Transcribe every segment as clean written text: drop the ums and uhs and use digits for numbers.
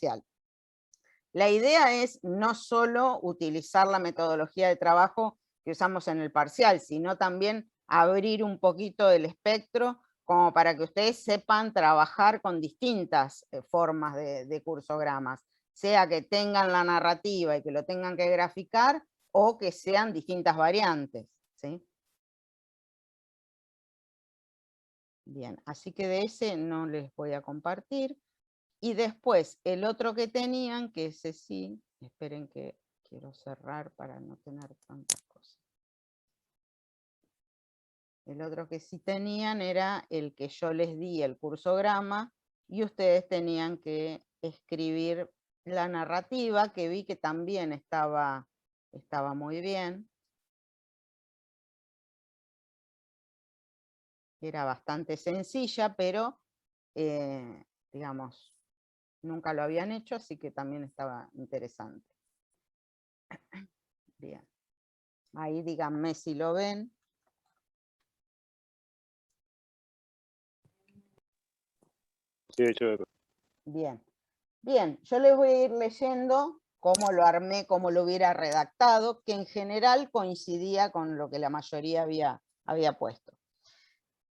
parcial. La idea es no solo utilizar la metodología de trabajo que usamos en el parcial, sino también abrir un poquito el espectro como para que ustedes sepan trabajar con distintas formas de cursogramas, sea que tengan la narrativa y que lo tengan que graficar, o que sean distintas variantes, ¿sí? Bien, así que de ese no les voy a compartir. Y después, el otro que tenían, que ese sí, esperen que quiero cerrar para no tener tantas cosas. El otro que sí tenían era el que yo les di, el cursograma, y ustedes tenían que escribir la narrativa, que vi que también estaba muy bien. Era bastante sencilla, pero, digamos, nunca lo habían hecho, así que también estaba interesante. Bien. Ahí díganme si lo ven. Sí, hecho de... Bien. Bien, yo les voy a ir leyendo cómo lo armé, cómo lo hubiera redactado, que en general coincidía con lo que la mayoría había puesto.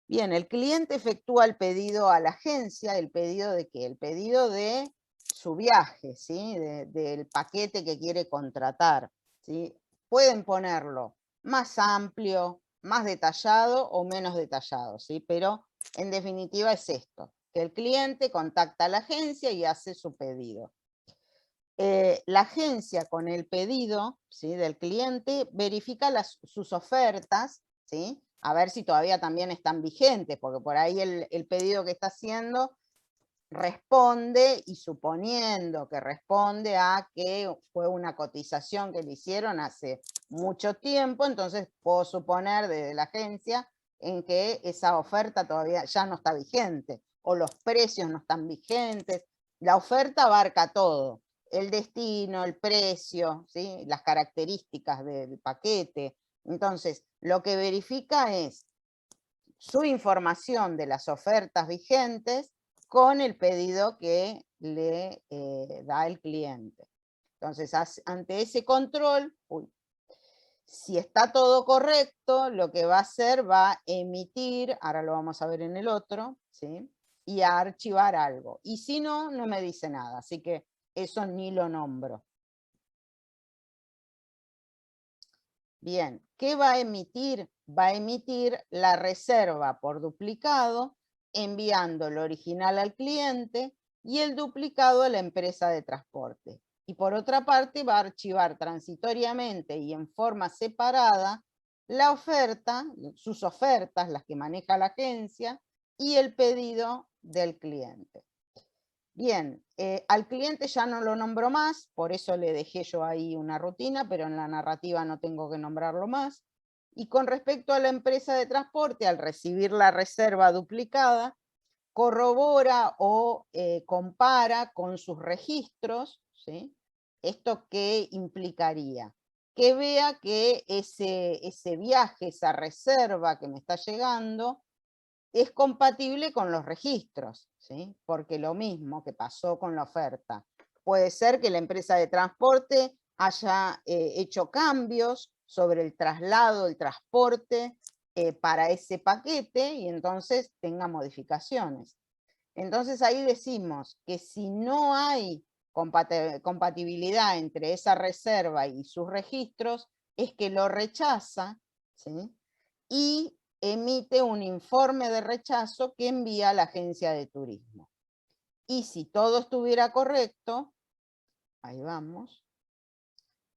Bien, el cliente efectúa el pedido a la agencia. ¿El pedido de qué? El pedido de su viaje, ¿sí? Del paquete que quiere contratar, ¿sí? Pueden ponerlo más amplio, más detallado o menos detallado, ¿sí? Pero en definitiva es esto, que el cliente contacta a la agencia y hace su pedido. La agencia con el pedido, ¿sí?, del cliente verifica sus ofertas, ¿sí?, a ver si todavía también están vigentes, porque por ahí el pedido que está haciendo responde, y suponiendo que responde a que fue una cotización que le hicieron hace mucho tiempo, entonces puedo suponer desde la agencia en que esa oferta todavía ya no está vigente, o los precios no están vigentes. La oferta abarca todo: el destino, el precio, ¿sí?, las características del paquete. Entonces, lo que verifica es su información de las ofertas vigentes con el pedido que le da el cliente. Entonces, ante ese control, si está todo correcto, lo que va a hacer, va a emitir, ahora lo vamos a ver en el otro, ¿sí?, y a archivar algo. Y si no, no me dice nada, así que eso ni lo nombro. Bien, ¿qué va a emitir? Va a emitir la reserva por duplicado, enviando el original al cliente y el duplicado a la empresa de transporte. Y por otra parte, va a archivar transitoriamente y en forma separada la oferta, sus ofertas, las que maneja la agencia, y el pedido del cliente. Bien, al cliente ya no lo nombro más, por eso le dejé yo ahí una rutina, pero en la narrativa no tengo que nombrarlo más. Y con respecto a la empresa de transporte, al recibir la reserva duplicada, corrobora o compara con sus registros, ¿sí? ¿Esto qué implicaría? Que vea que ese viaje, esa reserva que me está llegando, es compatible con los registros, ¿sí? Porque lo mismo que pasó con la oferta. Puede ser que la empresa de transporte haya hecho cambios sobre el traslado, el transporte para ese paquete, y entonces tenga modificaciones. Entonces ahí decimos que si no hay compatibilidad entre esa reserva y sus registros, es que lo rechaza, ¿sí?, y emite un informe de rechazo que envía a la agencia de turismo. Y si todo estuviera correcto, ahí vamos,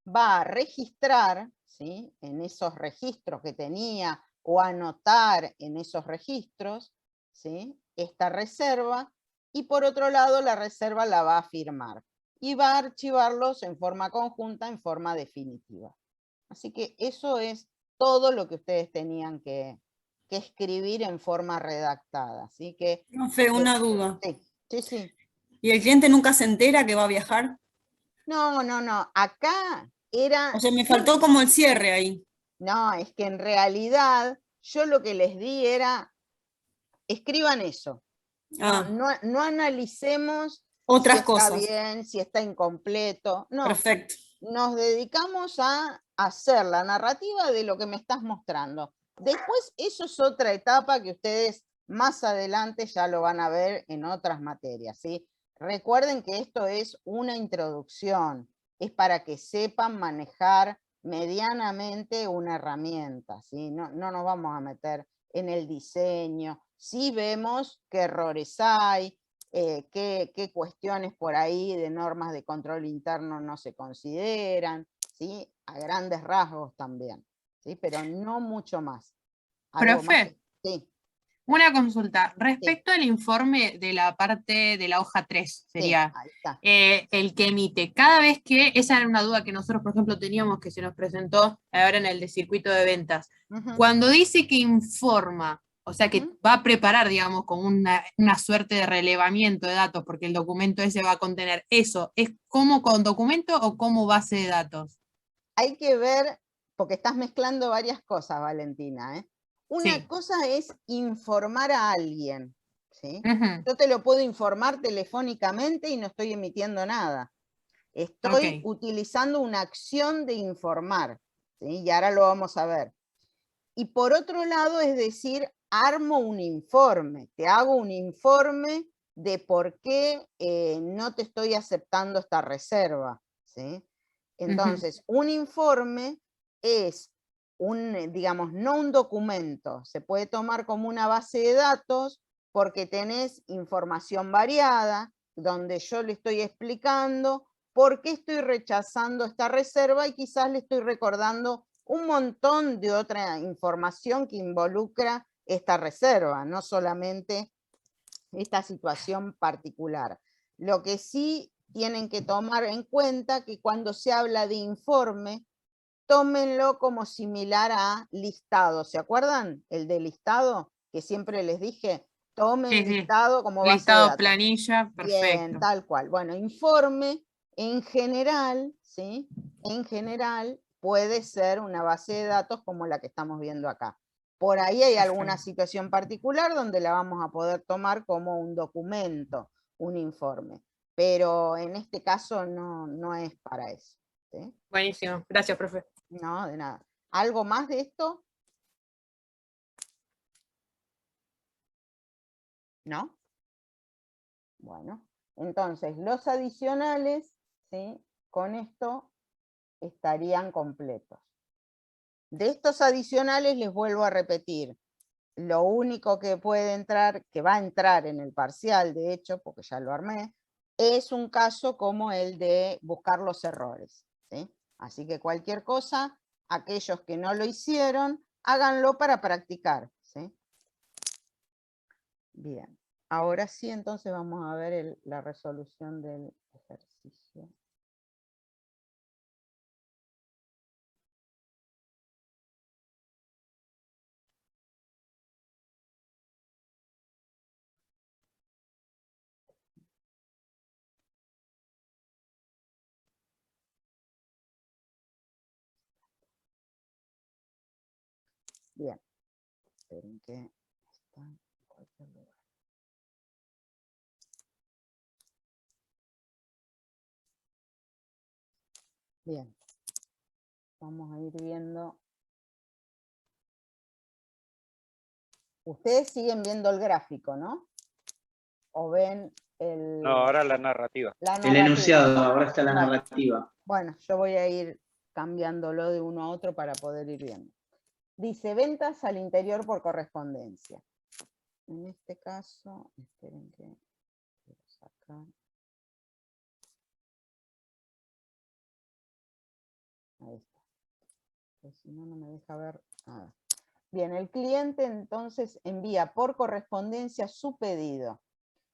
va a registrar, ¿sí?, en esos registros que tenía, o anotar en esos registros, ¿sí?, esta reserva, y por otro lado la reserva la va a firmar y va a archivarlos en forma conjunta, en forma definitiva. Así que eso es todo lo que ustedes tenían que escribir en forma redactada. Así que, Profe, una duda. sí. ¿Y el cliente nunca se entera que va a viajar? No, acá era... O sea, me faltó como el cierre ahí. No, es que en realidad yo lo que les di era, escriban eso. Ah. No analicemos Otras si está cosas. bien, si está incompleto. No, Perfecto. nos dedicamos a hacer la narrativa de lo que me estás mostrando. Después, eso es otra etapa que ustedes más adelante ya lo van a ver en otras materias, ¿sí? Recuerden que esto es una introducción, es para que sepan manejar medianamente una herramienta, ¿sí? No nos vamos a meter en el diseño. Sí vemos qué errores hay, qué cuestiones por ahí de normas de control interno no se consideran, ¿sí? A grandes rasgos también, ¿sí? Pero no mucho más. ¿Algo más? Profe, Sí, una consulta. sí, Respecto al informe de la parte de la hoja 3, sí, sería ahí está. el que emite. Cada vez que, esa era una duda que nosotros, por ejemplo, teníamos que se nos presentó ahora en el de circuito de ventas. Ujú, Cuando dice que informa, o sea, que ujú. va a preparar, digamos, como una suerte de relevamiento de datos, porque el documento ese va a contener eso, ¿es como con documento o como base de datos? Hay que ver, porque estás mezclando varias cosas, Valentina, ¿eh? Una Sí. cosa es informar a alguien, ¿sí? Ujú. Yo te lo puedo informar telefónicamente y no estoy emitiendo nada. Estoy Ok. utilizando una acción de informar, ¿sí? Y ahora lo vamos a ver. Y por otro lado, es decir, armo un informe, te hago un informe de por qué no te estoy aceptando esta reserva, ¿sí? Entonces, un informe es digamos, no un documento, se puede tomar como una base de datos porque tenés información variada, donde yo le estoy explicando por qué estoy rechazando esta reserva y quizás le estoy recordando un montón de otra información que involucra esta reserva, no solamente esta situación particular. Lo que sí tienen que tomar en cuenta que cuando se habla de informe, tómenlo como similar a listado. ¿Se acuerdan? El de listado, que siempre les dije, tomen Sí, sí. listado como base de Listado, datos. planilla, Bien, perfecto. tal cual. Bueno, informe en general, ¿sí? En general puede ser una base de datos como la que estamos viendo acá. Por ahí hay alguna Perfecto. situación particular donde la vamos a poder tomar como un documento, un informe. Pero en este caso no es para eso, ¿sí? Buenísimo. Gracias, profe. No, de nada. ¿Algo más de esto? ¿No? Bueno, entonces los adicionales, ¿sí? Con esto estarían completos. De estos adicionales les vuelvo a repetir, lo único que puede entrar, que va a entrar en el parcial, de hecho, porque ya lo armé, es un caso como el de buscar los errores, ¿sí? Así que cualquier cosa, aquellos que no lo hicieron, háganlo para practicar, ¿sí? Bien, ahora sí, entonces vamos a ver la resolución del ejercicio. Bien, esperen que está en cualquier lugar. Bien, vamos a ir viendo. Ustedes siguen viendo el gráfico, ¿no? ¿O ven No, ahora la narrativa. la El narrativa? enunciado, ahora está la Bueno, narrativa. bueno, yo voy a ir cambiándolo de uno a otro para poder ir viendo. Dice ventas al interior por correspondencia. En este caso, esperen que quiero sacar. Ahí está. Pues si no, no me deja ver nada. Bien, el cliente entonces envía por correspondencia su pedido.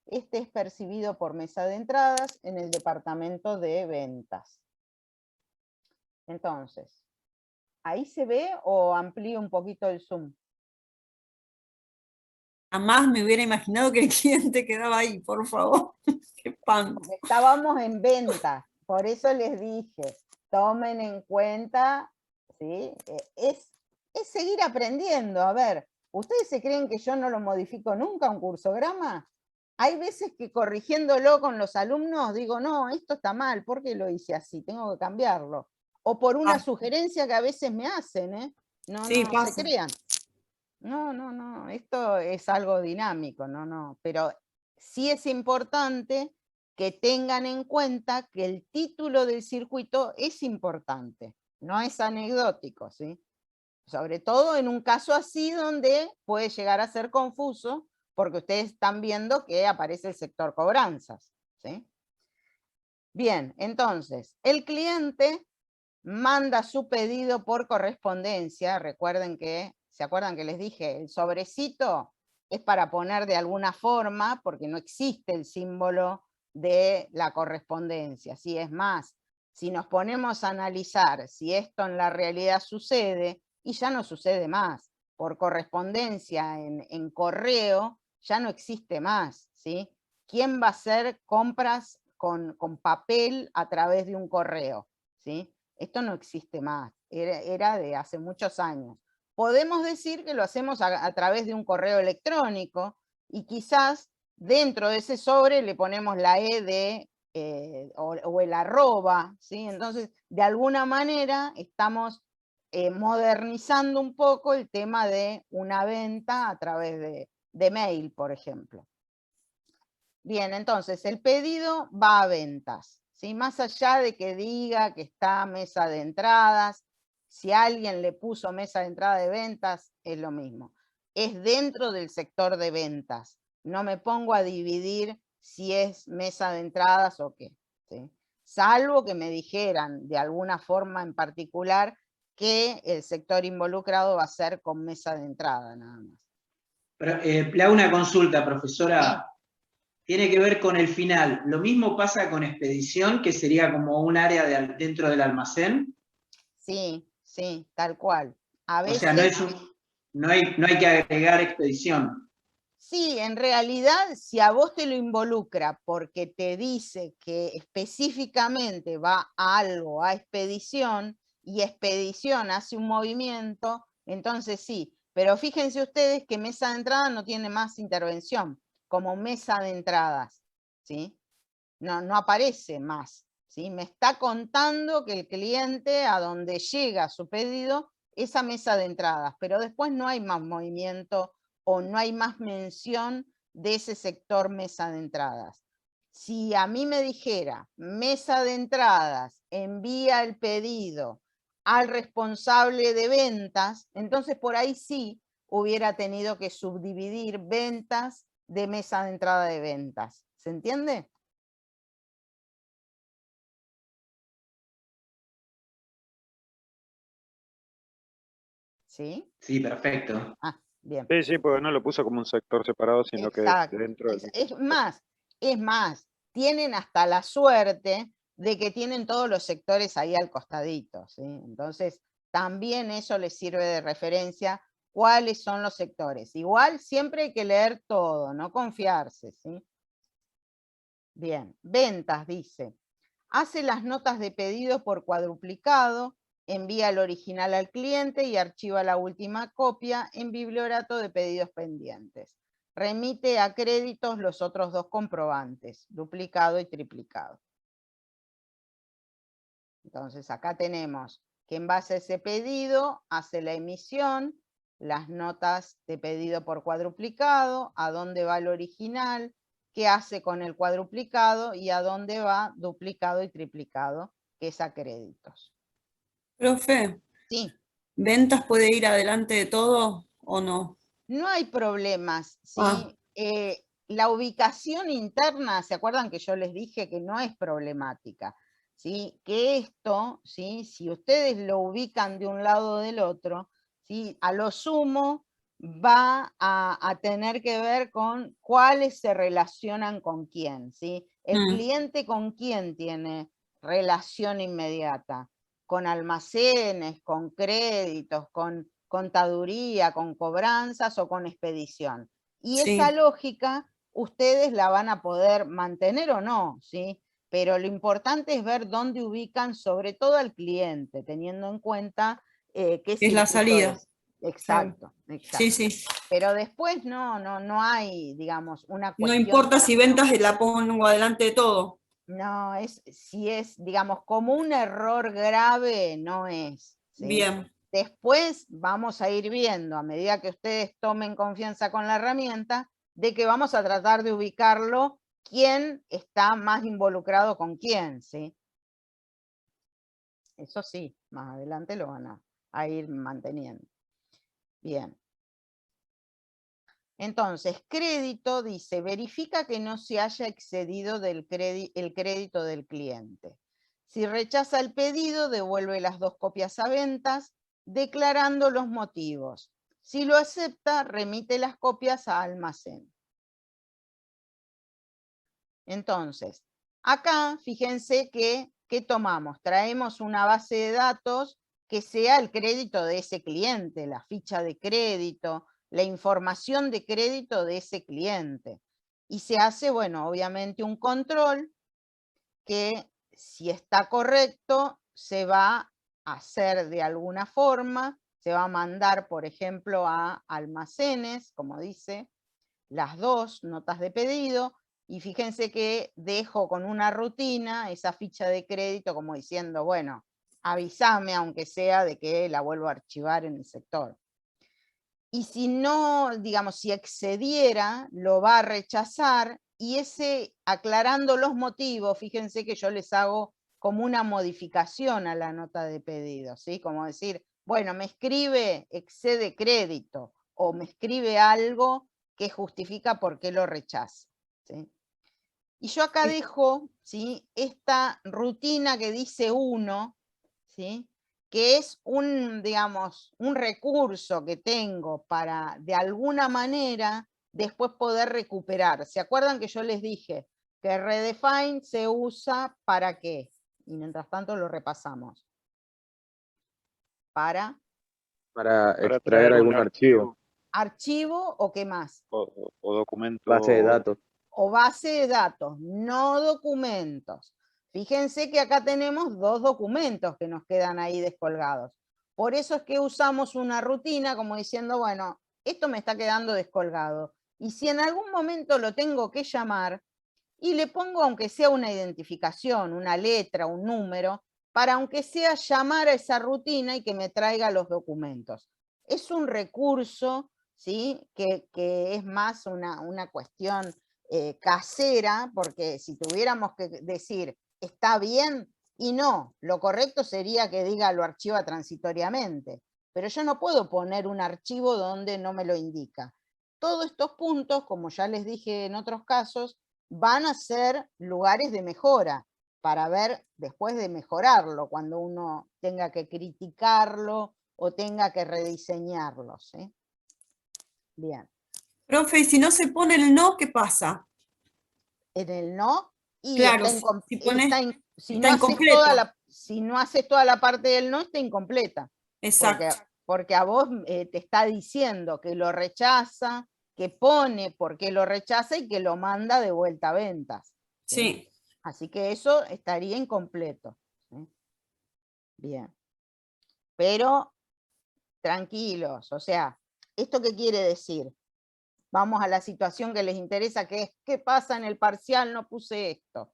Este es percibido por mesa de entradas en el departamento de ventas. Entonces, ¿ahí se ve o amplío un poquito el zoom? Jamás me hubiera imaginado que el cliente quedaba ahí, por favor. Qué pan. Estábamos en ventas, por eso les dije, tomen en cuenta, ¿sí? Es seguir aprendiendo. A ver, ¿ustedes se creen que yo no lo modifico nunca un cursograma? hay veces que corrigiéndolo con los alumnos digo, no, esto está mal, ¿por qué lo hice así? Tengo que cambiarlo. O por una sugerencia que a veces me hacen, ¿eh? No, Sí, no se pasa. crean. No, esto es algo dinámico, no. Pero sí es importante que tengan en cuenta que el título del circuito es importante, no es anecdótico, ¿sí? Sobre todo en un caso así donde puede llegar a ser confuso, porque ustedes están viendo que aparece el sector cobranzas, ¿sí? Bien, entonces, el cliente manda su pedido por correspondencia. Recuerden que, ¿se acuerdan que les dije? El sobrecito es para poner de alguna forma, porque no existe el símbolo de la correspondencia. ¿Sí? Es más, si nos ponemos a analizar si esto en la realidad sucede, y ya no sucede más, por correspondencia en correo, ya no existe más, ¿sí? ¿Quién va a hacer compras con papel a través de un correo? ¿Sí? Esto no existe más, era de hace muchos años. Podemos decir que lo hacemos a través de un correo electrónico y quizás dentro de ese sobre le ponemos la E de, o el arroba, ¿sí? Entonces, de alguna manera estamos modernizando un poco el tema de una venta a través de mail, por ejemplo. Bien, entonces el pedido va a ventas, ¿sí? Más allá de que diga que está mesa de entradas, si alguien le puso mesa de entrada de ventas, es lo mismo. Es dentro del sector de ventas. No me pongo a dividir si es mesa de entradas o qué, ¿sí? Salvo que me dijeran de alguna forma en particular que el sector involucrado va a ser con mesa de entrada, nada más. Pero, le hago una consulta, profesora. Sí. Tiene que ver con el final. ¿Lo mismo pasa con expedición, que sería como un área dentro del almacén? Sí, tal cual. A O sea, veces, no hay que agregar expedición. sí, en realidad, si a vos te lo involucra porque te dice que específicamente va a algo, a expedición, y expedición hace un movimiento, entonces sí. Pero fíjense ustedes que mesa de entrada no tiene más intervención, como mesa de entradas, ¿sí? No aparece más, ¿sí? Me está contando que el cliente a donde llega su pedido es a mesa de entradas, pero después no hay más movimiento o no hay más mención de ese sector mesa de entradas. Si a mí me dijera mesa de entradas envía el pedido al responsable de ventas, entonces por ahí sí hubiera tenido que subdividir ventas de mesa de entrada de ventas. ¿Se entiende? ¿Sí? Sí, perfecto. Ah, bien. Sí, porque no lo puso como un sector separado, sino Exacto. que dentro del... Es más, tienen hasta la suerte de que tienen todos los sectores ahí al costadito, ¿sí? Entonces, también eso les sirve de referencia cuáles son los sectores. Igual siempre hay que leer todo, no confiarse, ¿sí? Bien, ventas, dice. Hace las notas de pedido por cuadruplicado, envía el original al cliente y archiva la última copia en bibliorato de pedidos pendientes. Remite a créditos los otros dos comprobantes, duplicado y triplicado. Entonces acá tenemos que en base a ese pedido hace la emisión, las notas de pedido por cuadruplicado, a dónde va el original, qué hace con el cuadruplicado y a dónde va duplicado y triplicado, que es a créditos. Profe, Sí. ¿ventas puede ir adelante de todo o no? No hay problemas, ¿sí? La ubicación interna, ¿se acuerdan que yo les dije que no es problemática? ¿Sí? Que esto, ¿sí? Si ustedes lo ubican de un lado o del otro, ¿sí? A lo sumo va a tener que ver con cuáles se relacionan con quién, ¿sí? El cliente con quién tiene relación inmediata, con almacenes, con créditos, con contaduría, con cobranzas o con expedición. Y Sí. esa lógica ustedes la van a poder mantener o no, ¿sí? Pero lo importante es ver dónde ubican sobre todo al cliente, teniendo en cuenta qué Es la circuito salida. es. Exacto, exacto. Sí, sí. Pero después no hay, digamos, una No cuestión. importa si ventas la pongo adelante de todo. No, si es, digamos, como un error grave, no es. ¿sí? Bien. Después vamos a ir viendo, a medida que ustedes tomen confianza con la herramienta, de que vamos a tratar de ubicarlo quién está más involucrado con quién, ¿sí? Eso sí, más adelante lo van a ir manteniendo. Bien. Entonces, crédito dice, verifica que no se haya excedido el crédito del cliente. Si rechaza el pedido, devuelve las 2 copias a ventas, declarando los motivos. Si lo acepta, remite las copias a almacén. Entonces, acá, fíjense que, ¿qué tomamos? Traemos una base de datos que sea el crédito de ese cliente, la ficha de crédito, la información de crédito de ese cliente. Y se hace, bueno, obviamente un control que si está correcto, se va a hacer de alguna forma, se va a mandar, por ejemplo, a almacenes, como dice, las 2 notas de pedido, y fíjense que dejo con una rutina esa ficha de crédito como diciendo, bueno, avísame aunque sea de que la vuelvo a archivar en el sector. Y si no, digamos, si excediera, lo va a rechazar, y ese, aclarando los motivos, fíjense que yo les hago como una modificación a la nota de pedido, ¿sí? Como decir, bueno, me escribe excede crédito, o me escribe algo que justifica por qué lo rechaza, ¿sí? Y yo acá dejo, ¿sí?, esta rutina que dice 1, ¿sí?, que es digamos, un recurso que tengo para, de alguna manera, después poder recuperar. ¿Se acuerdan que yo les dije que redefine se usa para qué? Y mientras tanto lo repasamos. Para extraer algún archivo archivo o qué más. o documento. Base de datos. O base de datos, no documentos. Fíjense que acá tenemos 2 documentos que nos quedan ahí descolgados. Por eso es que usamos una rutina como diciendo, bueno, esto me está quedando descolgado. Y si en algún momento lo tengo que llamar, y le pongo aunque sea una identificación, una letra, un número, para aunque sea llamar a esa rutina y que me traiga los documentos. Es un recurso, ¿sí?, que es más una cuestión casera, porque si tuviéramos que decir, está bien, y no, lo correcto sería que diga lo archiva transitoriamente, pero yo no puedo poner un archivo donde no me lo indica. Todos estos puntos, como ya les dije en otros casos, van a ser lugares de mejora, para ver después de mejorarlo, cuando uno tenga que criticarlo o tenga que rediseñarlo, ¿sí? Bien. Profe, y si no se pone el no, ¿qué pasa? En el no, y Claro, si no haces si no haces toda la parte del no, está incompleta. Exacto. Porque a vos te está diciendo que lo rechaza, que pone por qué lo rechaza y que lo manda de vuelta a ventas. Sí. Así que eso estaría incompleto, ¿sí? Bien. Pero tranquilos, o sea, ¿esto qué quiere decir? Vamos a la situación que les interesa, que es, ¿qué pasa en el parcial? No puse esto.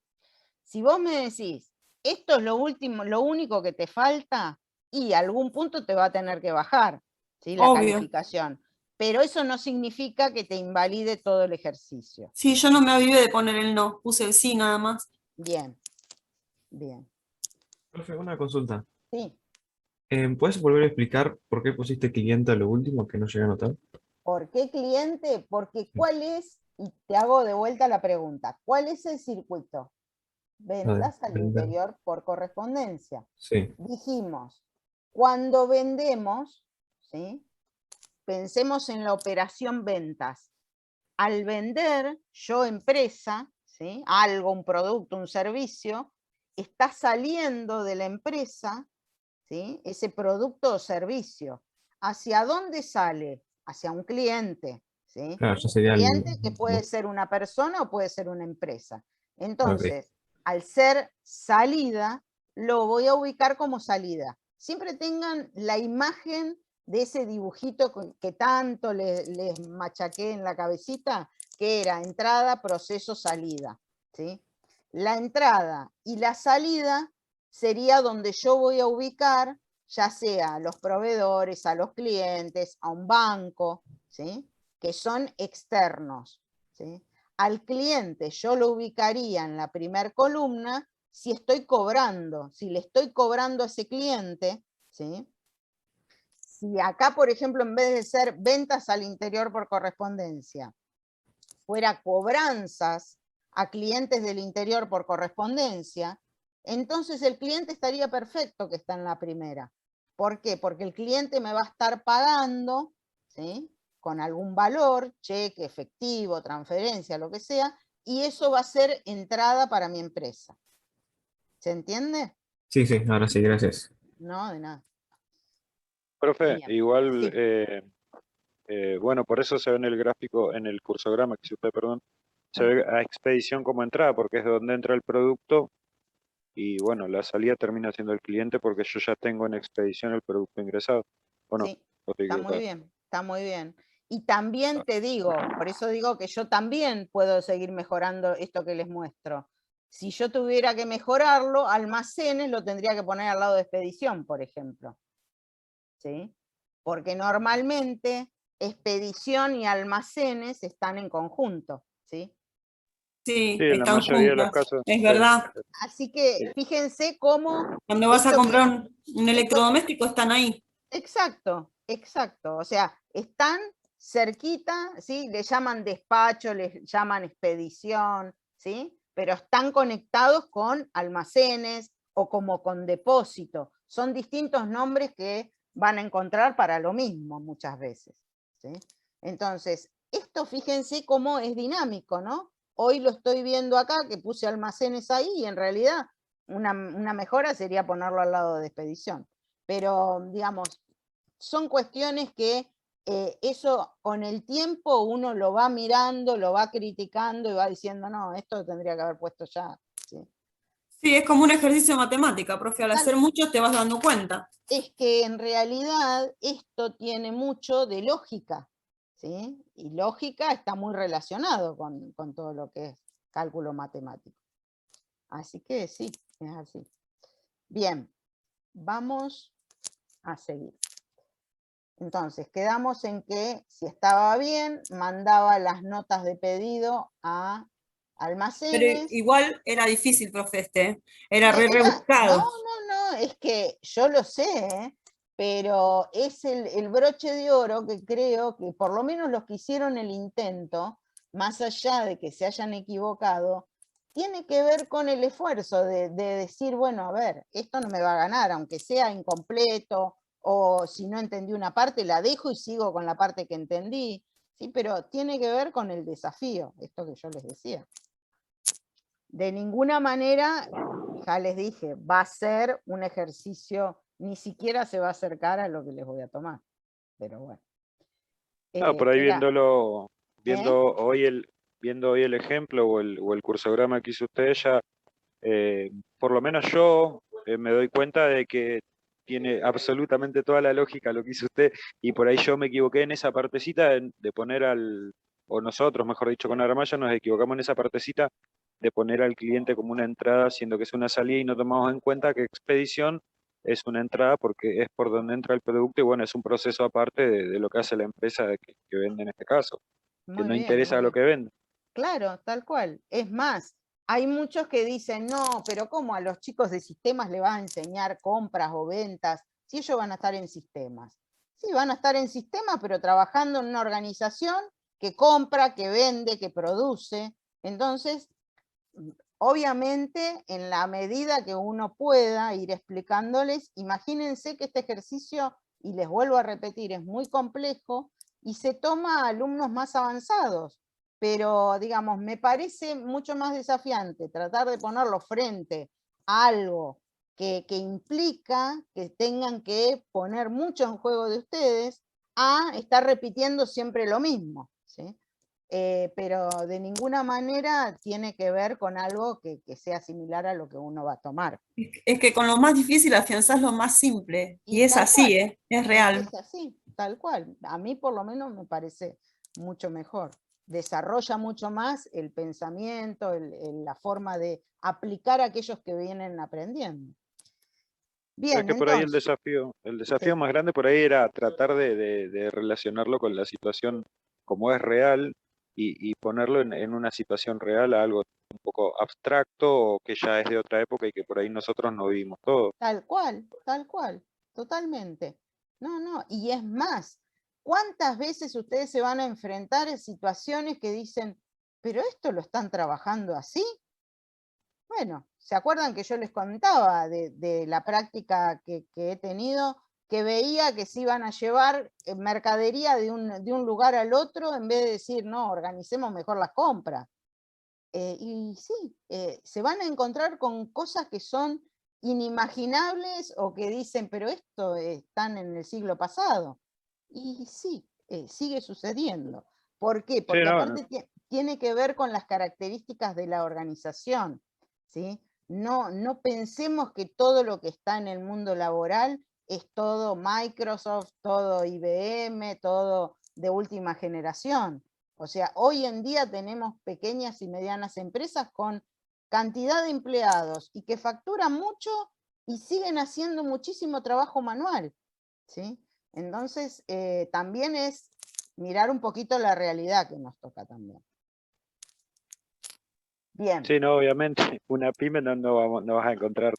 Si vos me decís, esto es lo único que te falta, y a algún punto te va a tener que bajar, ¿sí?, la calificación. Pero eso no significa que te invalide todo el ejercicio. Sí, yo no me avivé de poner el no, puse el sí nada más. Bien, bien. Profe, una consulta. Sí. ¿Puedes volver a explicar por qué pusiste cliente a lo último que no llegué a notar? ¿Por qué cliente? Porque ¿cuál es? Y te hago de vuelta la pregunta. ¿Cuál es el circuito? Ventas al interior por correspondencia. Sí. Dijimos, cuando vendemos, ¿sí?, pensemos en la operación ventas. Al vender, yo empresa, ¿sí?, algo, un producto, un servicio, está saliendo de la empresa, ¿sí?, ese producto o servicio. ¿Hacia dónde sale? Hacia un cliente, ¿sí? Claro, ya sería Cliente que puede ser una persona o puede ser una empresa. Entonces, al ser salida, lo voy a ubicar como salida. Siempre tengan la imagen de ese dibujito que tanto les machaqué en la cabecita, que era entrada, proceso, salida, ¿sí? La entrada y la salida sería donde yo voy a ubicar, ya sea a los proveedores, a los clientes, a un banco, ¿sí? Que son externos, ¿sí? Al cliente yo lo ubicaría en la primera columna si estoy cobrando, si le estoy cobrando a ese cliente, ¿sí? Si acá, por ejemplo, en vez de ser ventas al interior por correspondencia, fuera cobranzas a clientes del interior por correspondencia, entonces el cliente estaría perfecto que está en la primera. ¿Por qué? Porque el cliente me va a estar pagando, ¿sí? Con algún valor, cheque, efectivo, transferencia, lo que sea, y eso va a ser entrada para mi empresa. ¿Se entiende? Sí, sí, ahora sí, gracias. No, de nada. Profe, Bien. igual, Sí. bueno, por eso se ve en el gráfico, en el cursograma que hizo usted, perdón, se Sí. ve a expedición como entrada, porque es donde entra el producto, y bueno, la salida termina siendo el cliente porque yo ya tengo en expedición el producto ingresado. ¿O no? Sí, ¿O estoy está muy equivocado? bien, está muy bien. Y también te digo, por eso digo que yo también puedo seguir mejorando esto que les muestro. Si yo tuviera que mejorarlo, almacenes lo tendría que poner al lado de expedición, por ejemplo. ¿Sí? Porque normalmente expedición y almacenes están en conjunto, ¿sí? Sí, Sí, en la están mayoría de los juntas, casos. es Sí, verdad. Así que fíjense cómo Cuando vas a esto comprar que, un electrodoméstico están ahí. exacto, exacto. O sea, están cerquita, ¿sí? Le llaman despacho, le llaman expedición, ¿sí? Pero están conectados con almacenes o como con depósito. Son distintos nombres que van a encontrar para lo mismo muchas veces, ¿sí? Entonces, esto fíjense cómo es dinámico, ¿no? Hoy lo estoy viendo acá, que puse almacenes ahí, y en realidad una mejora sería ponerlo al lado de expedición. Pero, digamos, son cuestiones que eso con el tiempo uno lo va mirando, lo va criticando y va diciendo, no, esto tendría que haber puesto ya. ¿Sí? Sí, es como un ejercicio de matemática, profe. Al hacer mucho te vas dando cuenta. Es que en realidad esto tiene mucho de lógica, ¿sí? Y lógica está muy relacionado con todo lo que es cálculo matemático. Así que sí, es así. Bien, vamos a seguir. Entonces, quedamos en que si estaba bien, mandaba las notas de pedido a Pero almacenes. igual era difícil, profe, este. Era re No, rebuscado. no, es que yo lo sé, ¿eh? Pero es el broche de oro que creo que por lo menos los que hicieron el intento, más allá de que se hayan equivocado, tiene que ver con el esfuerzo de decir, bueno, a ver, esto no me va a ganar, aunque sea incompleto, o si no entendí una parte, la dejo y sigo con la parte que entendí, ¿sí? Pero tiene que ver con el desafío, esto que yo les decía. De ninguna manera, ya les dije, va a ser un ejercicio, ni siquiera se va a acercar a lo que les voy a tomar. Pero bueno. No, por ahí Era, viendo hoy el ejemplo o el cursograma que hizo usted, ya por lo menos yo me doy cuenta de que tiene absolutamente toda la lógica lo que hizo usted, y por ahí yo me equivoqué en esa partecita de poner o nosotros, mejor dicho, con Armaya nos equivocamos en esa partecita de poner al cliente como una entrada, siendo que es una salida, y no tomamos en cuenta que expedición es una entrada porque es por donde entra el producto, y bueno, es un proceso aparte de lo que hace la empresa que vende en este caso, que muy no bien, muy interesa lo bien. que vende. Claro, tal cual. Es más, hay muchos que dicen, no, pero ¿cómo a los chicos de sistemas le vas a enseñar compras o ventas si ellos van a estar en sistemas? Sí, van a estar en sistemas, pero trabajando en una organización que compra, que vende, que produce. Entonces, obviamente, en la medida que uno pueda ir explicándoles, imagínense que este ejercicio, y les vuelvo a repetir, es muy complejo y se toma a alumnos más avanzados, pero digamos, me parece mucho más desafiante tratar de ponerlo frente a algo que implica que tengan que poner mucho en juego de ustedes, a estar repitiendo siempre lo mismo, ¿sí? pero de ninguna manera tiene que ver con algo que sea similar a lo que uno va a tomar. Es que con lo más difícil afianzás lo más simple. Y es tal así, cual, es es real. así, tal cual. A mí por lo menos me parece mucho mejor. Desarrolla mucho más el pensamiento, la forma de aplicar aquellos que vienen aprendiendo. Creo Bien, que por ahí el entonces, desafío sí. más grande por ahí era tratar de relacionarlo con la situación como es real y ponerlo en una situación real a algo un poco abstracto o que ya es de otra época y que por ahí nosotros no vivimos todo. Tal cual, totalmente. No, y es más, ¿cuántas veces ustedes se van a enfrentar en situaciones que dicen, pero esto lo están trabajando así? Bueno, ¿se acuerdan que yo les contaba de la práctica que he tenido, que veía que se iban a llevar mercadería de un lugar al otro en vez de decir, no, organicemos mejor las compras? Y sí, se van a encontrar con cosas que son inimaginables o que dicen, pero esto están en el siglo pasado. Y sí, sigue sucediendo. ¿Por qué? Sí, Porque no, aparte tiene que ver con las características de la organización, ¿sí? No pensemos que todo lo que está en el mundo laboral es todo Microsoft, todo IBM, todo de última generación. O sea, hoy en día tenemos pequeñas y medianas empresas con cantidad de empleados y que facturan mucho y siguen haciendo muchísimo trabajo manual, ¿sí? Entonces, también es mirar un poquito la realidad que nos toca también. Bien. sí, no, obviamente, una pyme no vas a encontrar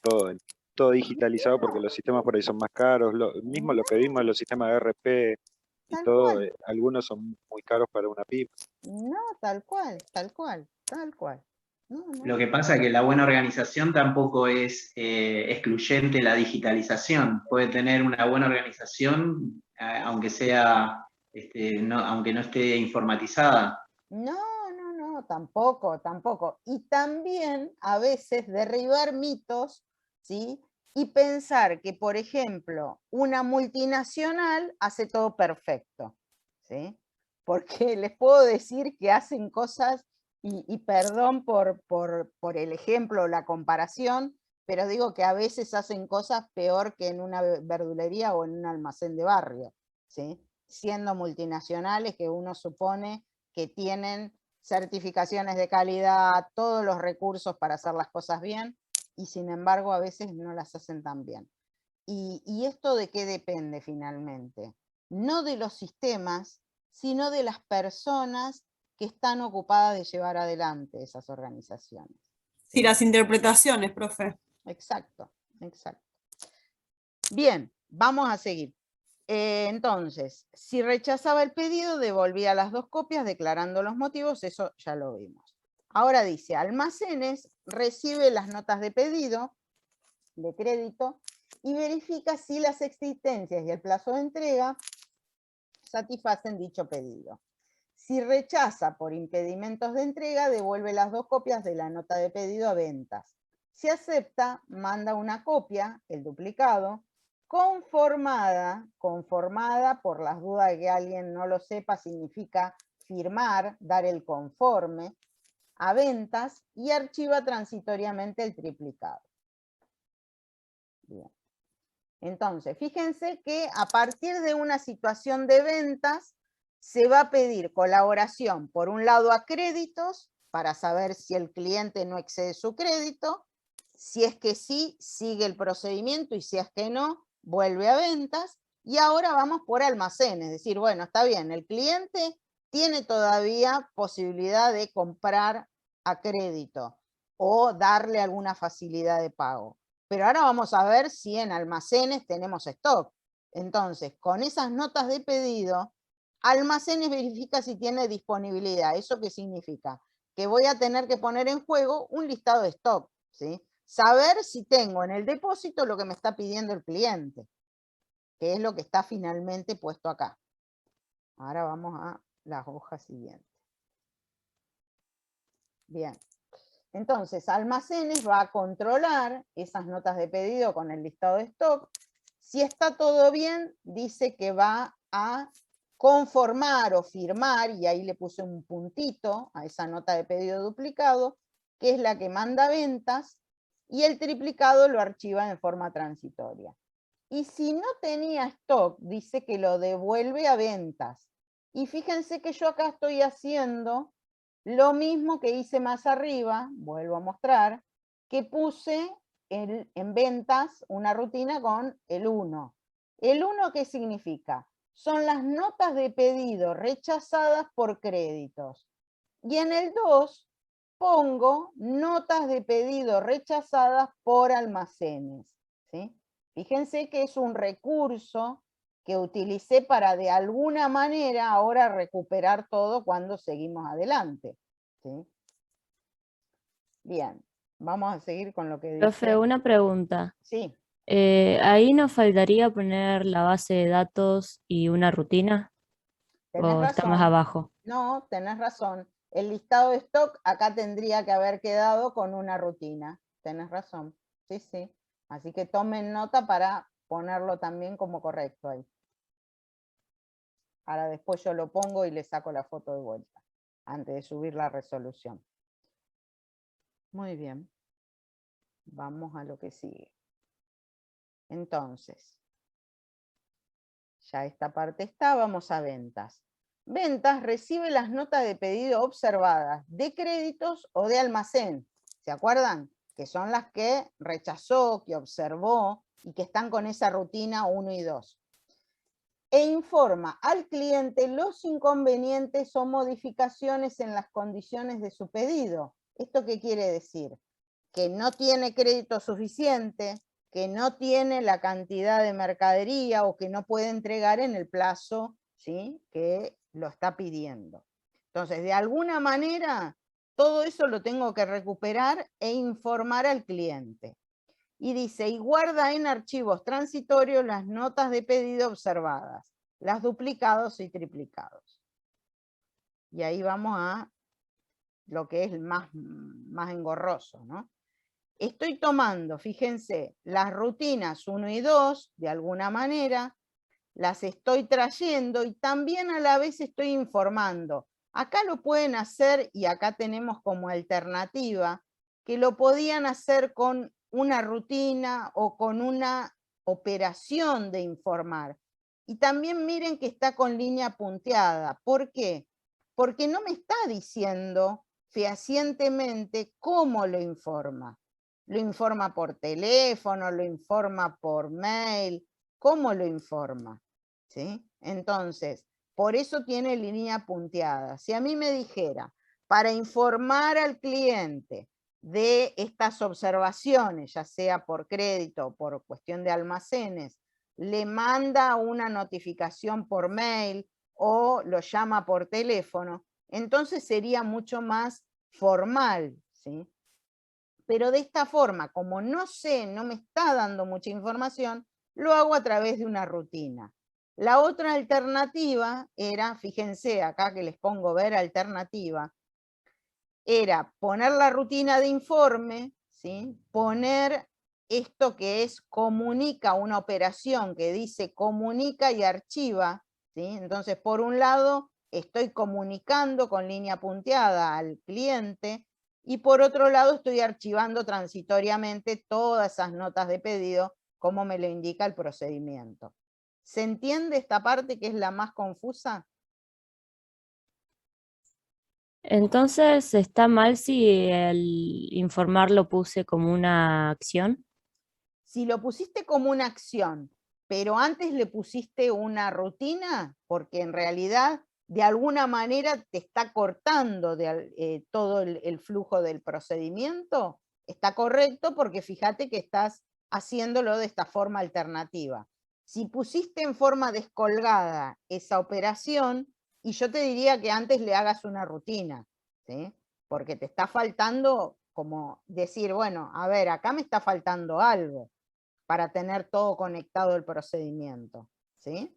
todo digitalizado porque los sistemas por ahí son más caros, mismo lo que vimos en los sistemas de ERP y Tal todo, cual. algunos son muy caros para una pyme. No, tal cual. No. Lo que pasa es que la buena organización tampoco es excluyente la digitalización. Puede tener una buena organización, aunque sea, aunque no esté informatizada. No, tampoco. Y también a veces derribar mitos, ¿sí? Y pensar que, por ejemplo, una multinacional hace todo perfecto, ¿sí? Porque les puedo decir que hacen cosas, y perdón por el ejemplo, la comparación, pero digo que a veces hacen cosas peor que en una verdulería o en un almacén de barrio, ¿sí? Siendo multinacionales que uno supone que tienen certificaciones de calidad, todos los recursos para hacer las cosas bien, y sin embargo a veces no las hacen tan bien. ¿Y esto de qué depende finalmente? No de los sistemas, sino de las personas que están ocupadas de llevar adelante esas organizaciones. Sí, las interpretaciones, profe. Exacto. Bien, vamos a seguir. Entonces, si rechazaba el pedido, devolvía las 2 copias declarando los motivos, eso ya lo vimos. Ahora dice, Almacenes recibe las notas de pedido, de crédito, y verifica si las existencias y el plazo de entrega satisfacen dicho pedido. Si rechaza por impedimentos de entrega, devuelve las 2 copias de la nota de pedido a ventas. Si acepta, manda una copia, el duplicado, conformada por las dudas de que alguien no lo sepa, significa firmar, dar el conforme, a ventas, y archiva transitoriamente el triplicado. Bien. Entonces, fíjense que a partir de una situación de ventas, se va a pedir colaboración, por un lado, a créditos, para saber si el cliente no excede su crédito. Si es que sí, sigue el procedimiento, y si es que no, vuelve a ventas. Y ahora vamos por almacenes, es decir, bueno, está bien, el cliente tiene todavía posibilidad de comprar a crédito o darle alguna facilidad de pago. Pero ahora vamos a ver si en almacenes tenemos stock. Entonces, con esas notas de pedido, Almacenes verifica si tiene disponibilidad. ¿Eso qué significa? Que voy a tener que poner en juego un listado de stock, ¿sí? Saber si tengo en el depósito lo que me está pidiendo el cliente, que es lo que está finalmente puesto acá. Ahora vamos a las hojas siguientes. Bien. Entonces, Almacenes va a controlar esas notas de pedido con el listado de stock. Si está todo bien, dice que va a conformar o firmar, y ahí le puse un puntito a esa nota de pedido duplicado, que es la que manda ventas, y el triplicado lo archiva en forma transitoria. Y si no tenía stock, dice que lo devuelve a ventas. Y fíjense que yo acá estoy haciendo lo mismo que hice más arriba, vuelvo a mostrar, que puse en ventas una rutina con el 1. ¿El 1 qué significa? Son las notas de pedido rechazadas por créditos. Y en el 2 pongo notas de pedido rechazadas por almacenes, ¿sí? Fíjense que es un recurso que utilicé para de alguna manera ahora recuperar todo cuando seguimos adelante, ¿sí? Bien, vamos a seguir con lo que dice. Profe, una pregunta. Sí. ¿Ahí nos faltaría poner la base de datos y una rutina? Tenés ¿O está más razón. abajo? No, tenés razón. El listado de stock acá tendría que haber quedado con una rutina. Tenés razón. Sí, sí. Así que tomen nota para ponerlo también como correcto ahí. Ahora después yo lo pongo y le saco la foto de vuelta, antes de subir la resolución. Muy bien. Vamos a lo que sigue. Entonces, ya esta parte está, vamos a ventas. Ventas recibe las notas de pedido observadas de créditos o de almacén. ¿Se acuerdan? Que son las que rechazó, que observó y que están con esa rutina 1 y 2. E informa al cliente los inconvenientes o modificaciones en las condiciones de su pedido. ¿Esto qué quiere decir? Que no tiene crédito suficiente, que no tiene la cantidad de mercadería o que no puede entregar en el plazo, ¿sí?, que lo está pidiendo. Entonces, de alguna manera, todo eso lo tengo que recuperar e informar al cliente. Y dice, y guarda en archivos transitorios las notas de pedido observadas, las duplicados y triplicados. Y ahí vamos a lo que es más engorroso, ¿no? Estoy tomando, fíjense, las rutinas 1 y 2, de alguna manera, las estoy trayendo y también a la vez estoy informando. Acá lo pueden hacer, y acá tenemos como alternativa, que lo podían hacer con una rutina o con una operación de informar. Y también miren que está con línea punteada. ¿Por qué? Porque no me está diciendo fehacientemente cómo lo informa. Lo informa por teléfono, lo informa por mail, ¿cómo lo informa? ¿Sí? Entonces, por eso tiene línea punteada. Si a mí me dijera, para informar al cliente de estas observaciones, ya sea por crédito o por cuestión de almacenes, le manda una notificación por mail o lo llama por teléfono, entonces sería mucho más formal, ¿sí? Pero de esta forma, como no sé, no me está dando mucha información, lo hago a través de una rutina. La otra alternativa era, fíjense acá que les pongo ver alternativa, era poner la rutina de informe, ¿sí?, poner esto que es comunica, una operación que dice comunica y archiva, ¿sí? Entonces, por un lado, estoy comunicando con línea punteada al cliente, y por otro lado estoy archivando transitoriamente todas esas notas de pedido como me lo indica el procedimiento. ¿Se entiende esta parte que es la más confusa? Entonces, ¿está mal si el informar lo puse como una acción? Si lo pusiste como una acción, pero antes le pusiste una rutina, porque en realidad de alguna manera te está cortando todo el flujo del procedimiento, está correcto porque fíjate que estás haciéndolo de esta forma alternativa. Si pusiste en forma descolgada esa operación, y yo te diría que antes le hagas una rutina, ¿sí?, porque te está faltando como decir, bueno, a ver, acá me está faltando algo para tener todo conectado el procedimiento, ¿sí?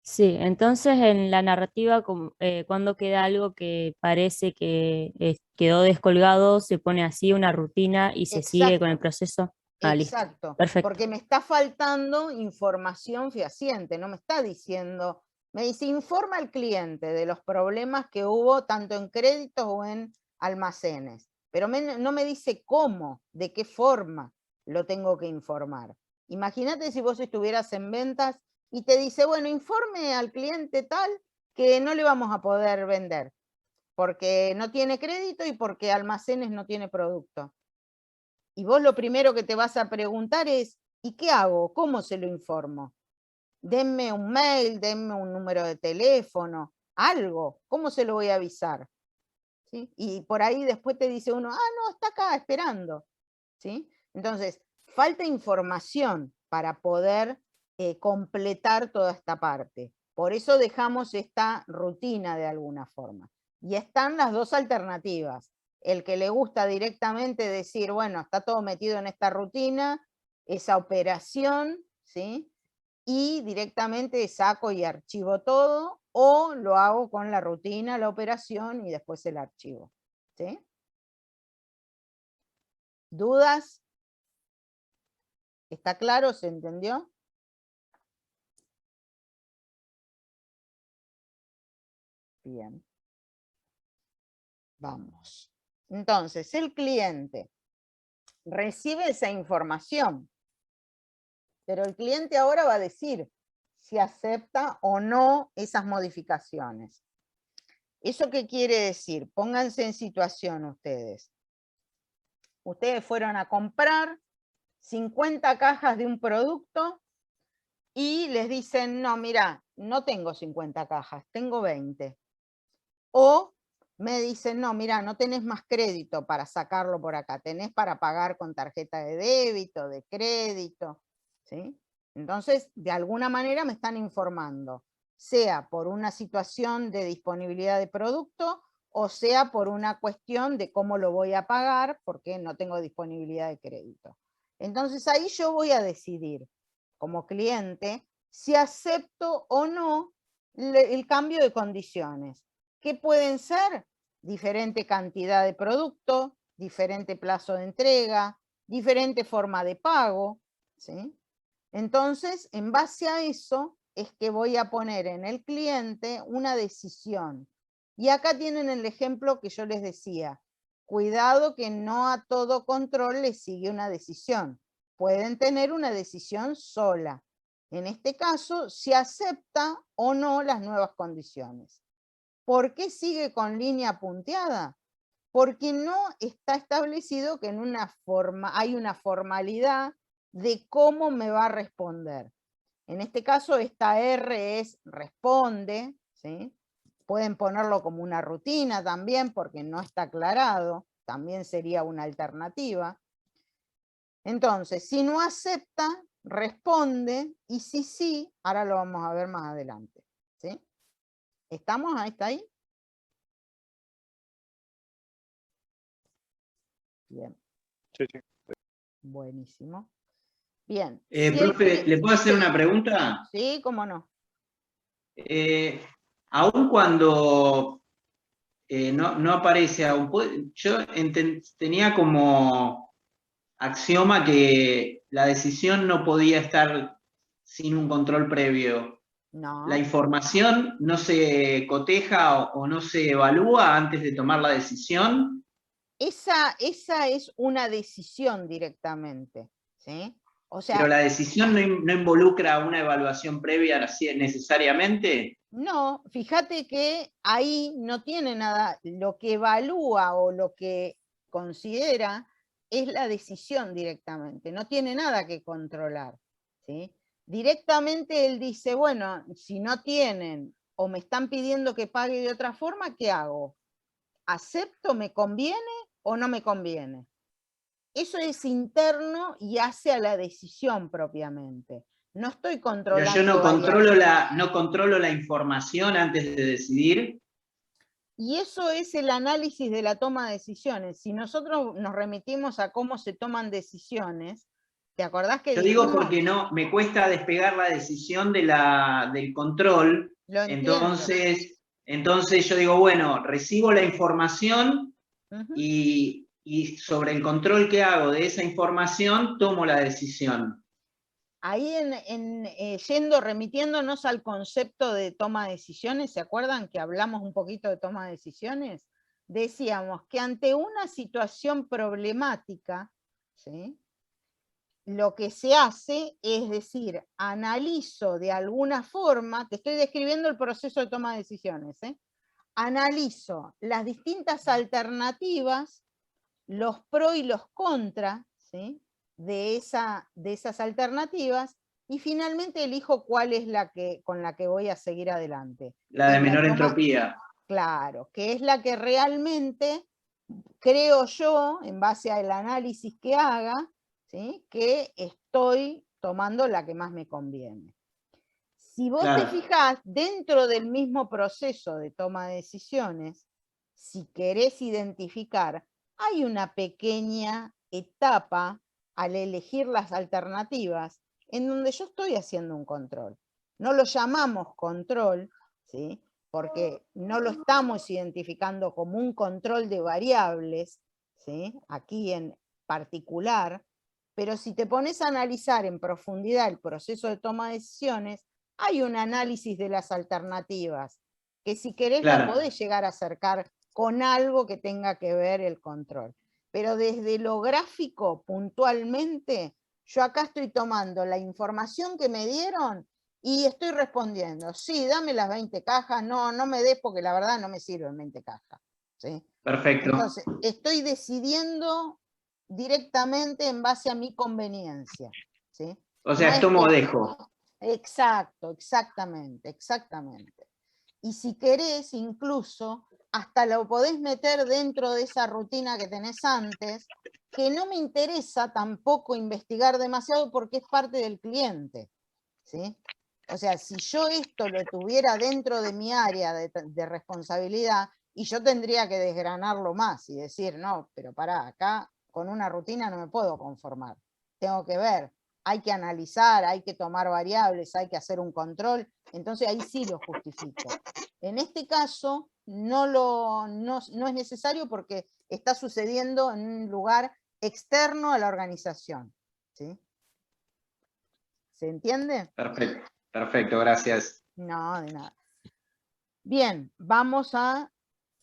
Sí, entonces en la narrativa, cuando queda algo que parece que quedó descolgado, se pone así una rutina y se sigue con el Exacto, proceso. Ah, listo. exacto, Perfecto. porque me está faltando información fehaciente, no me está diciendo Me dice, informa al cliente de los problemas que hubo tanto en créditos o en almacenes. Pero no me dice cómo, de qué forma lo tengo que informar. Imagínate si vos estuvieras en ventas y te dice, bueno, informe al cliente tal que no le vamos a poder vender, porque no tiene crédito y porque almacenes no tiene producto. Y vos lo primero que te vas a preguntar es, ¿y qué hago? ¿Cómo se lo informo? Denme un mail, denme un número de teléfono, algo. ¿Cómo se lo voy a avisar? ¿Sí? Y por ahí después te dice uno, no, está acá esperando. ¿Sí? Entonces, falta información para poder completar toda esta parte. Por eso dejamos esta rutina de alguna forma. Y están las dos alternativas. El que le gusta directamente decir, bueno, está todo metido en esta rutina, esa operación, ¿sí? Y directamente saco y archivo todo, o lo hago con la rutina, la operación y después el archivo. ¿Sí? ¿Dudas? ¿Está claro? ¿Se entendió? Bien. Vamos. Entonces, el cliente recibe esa información, pero el cliente ahora va a decir si acepta o no esas modificaciones. ¿Eso qué quiere decir? Pónganse en situación ustedes. Ustedes fueron a comprar 50 cajas de un producto y les dicen, no, mira, no tengo 50 cajas, tengo 20. O me dicen, no, mira, no tenés más crédito para sacarlo por acá, tenés para pagar con tarjeta de débito, de crédito, ¿sí? Entonces, de alguna manera me están informando, sea por una situación de disponibilidad de producto, o sea por una cuestión de cómo lo voy a pagar, porque no tengo disponibilidad de crédito. Entonces ahí yo voy a decidir, como cliente, si acepto o no el cambio de condiciones. ¿Qué pueden ser? Diferente cantidad de producto, diferente plazo de entrega, diferente forma de pago, ¿sí? Entonces, en base a eso, es que voy a poner en el cliente una decisión. Y acá tienen el ejemplo que yo les decía. Cuidado que no a todo control le sigue una decisión. Pueden tener una decisión sola. En este caso, si acepta o no las nuevas condiciones. ¿Por qué sigue con línea punteada? Porque no está establecido que en hay una formalidad de cómo me va a responder. En este caso, esta R es responde, ¿sí? Pueden ponerlo como una rutina también, porque no está aclarado, también sería una alternativa. Entonces, si no acepta, responde, y si sí, ahora lo vamos a ver más adelante. ¿Sí? ¿Estamos? ¿Ahí está ahí? Bien. Sí, sí. Buenísimo. Bien. Profe, ¿le puedo hacer una pregunta? Sí, cómo no. Aun cuando no aparece, yo tenía como axioma que la decisión no podía estar sin un control previo. No. ¿La información no se coteja o no se evalúa antes de tomar la decisión? Esa es una decisión directamente, ¿sí? O sea, ¿pero la decisión no involucra una evaluación previa necesariamente? No, fíjate que ahí no tiene nada, lo que evalúa o lo que considera es la decisión directamente, no tiene nada que controlar, ¿sí? Directamente él dice, bueno, si no tienen o me están pidiendo que pague de otra forma, ¿qué hago? ¿Acepto, me conviene o no me conviene? Eso es interno y hace a la decisión propiamente. No estoy controlando. Pero yo no controlo la información antes de decidir. Y eso es el análisis de la toma de decisiones. Si nosotros nos remitimos a cómo se toman decisiones, ¿te acordás que yo dijimos? digo porque no, me cuesta despegar la decisión del control. Entonces yo digo, bueno, recibo la información y sobre el control que hago de esa información tomo la decisión. ahí remitiéndonos al concepto de toma de decisiones, ¿se acuerdan que hablamos un poquito de toma de decisiones? Decíamos que ante una situación problemática, ¿sí?, lo que se hace es decir, analizo de alguna forma, te estoy describiendo el proceso de toma de decisiones, analizo las distintas alternativas, los pros y los contras, ¿sí?, de esas alternativas, y finalmente elijo cuál es con la que voy a seguir adelante. La de menor entropía. Claro, que es la que realmente creo yo, en base al análisis que haga, ¿sí?, que estoy tomando la que más me conviene. Si vos te fijás, dentro del mismo proceso de toma de decisiones, si querés identificar, hay una pequeña etapa al elegir las alternativas en donde yo estoy haciendo un control. No lo llamamos control, ¿sí?, porque no lo estamos identificando como un control de variables, ¿sí?, aquí en particular, pero si te pones a analizar en profundidad el proceso de toma de decisiones, hay un análisis de las alternativas, que si querés la podés llegar a acercar con algo que tenga que ver el control. Pero desde lo gráfico, puntualmente, yo acá estoy tomando la información que me dieron y estoy respondiendo, sí, dame las 20 cajas, no me des porque la verdad no me sirven 20 cajas. ¿Sí? Perfecto. Entonces, estoy decidiendo directamente en base a mi conveniencia. ¿Sí? O sea, tomo o dejo. Exacto, exactamente. Y si querés, incluso, hasta lo podés meter dentro de esa rutina que tenés antes, que no me interesa tampoco investigar demasiado porque es parte del cliente. ¿Sí? O sea, si yo esto lo tuviera dentro de mi área de responsabilidad, y yo tendría que desgranarlo más y decir, no, pero pará, acá con una rutina no me puedo conformar. Tengo que ver, hay que analizar, hay que tomar variables, hay que hacer un control, entonces ahí sí lo justifico. En este caso no es necesario porque está sucediendo en un lugar externo a la organización. ¿Sí? ¿Se entiende? Perfecto, gracias. No, de nada. Bien, vamos a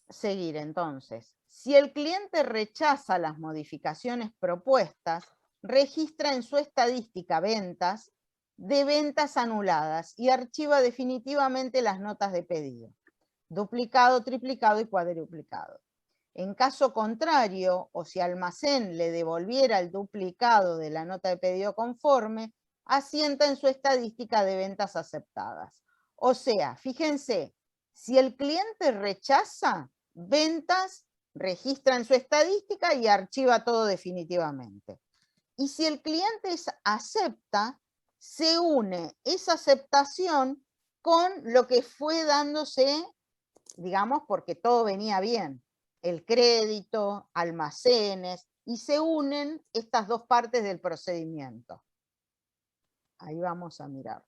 seguir entonces. Si el cliente rechaza las modificaciones propuestas, registra en su estadística ventas de ventas anuladas y archiva definitivamente las notas de pedido, duplicado, triplicado y cuadruplicado. En caso contrario, o si Almacén le devolviera el duplicado de la nota de pedido conforme, asienta en su estadística de ventas aceptadas. O sea, fíjense, si el cliente rechaza ventas, registra en su estadística y archiva todo definitivamente. Y si el cliente acepta, se une esa aceptación con lo que fue dándose, digamos, porque todo venía bien. El crédito, almacenes, y se unen estas dos partes del procedimiento. Ahí vamos a mirarlo.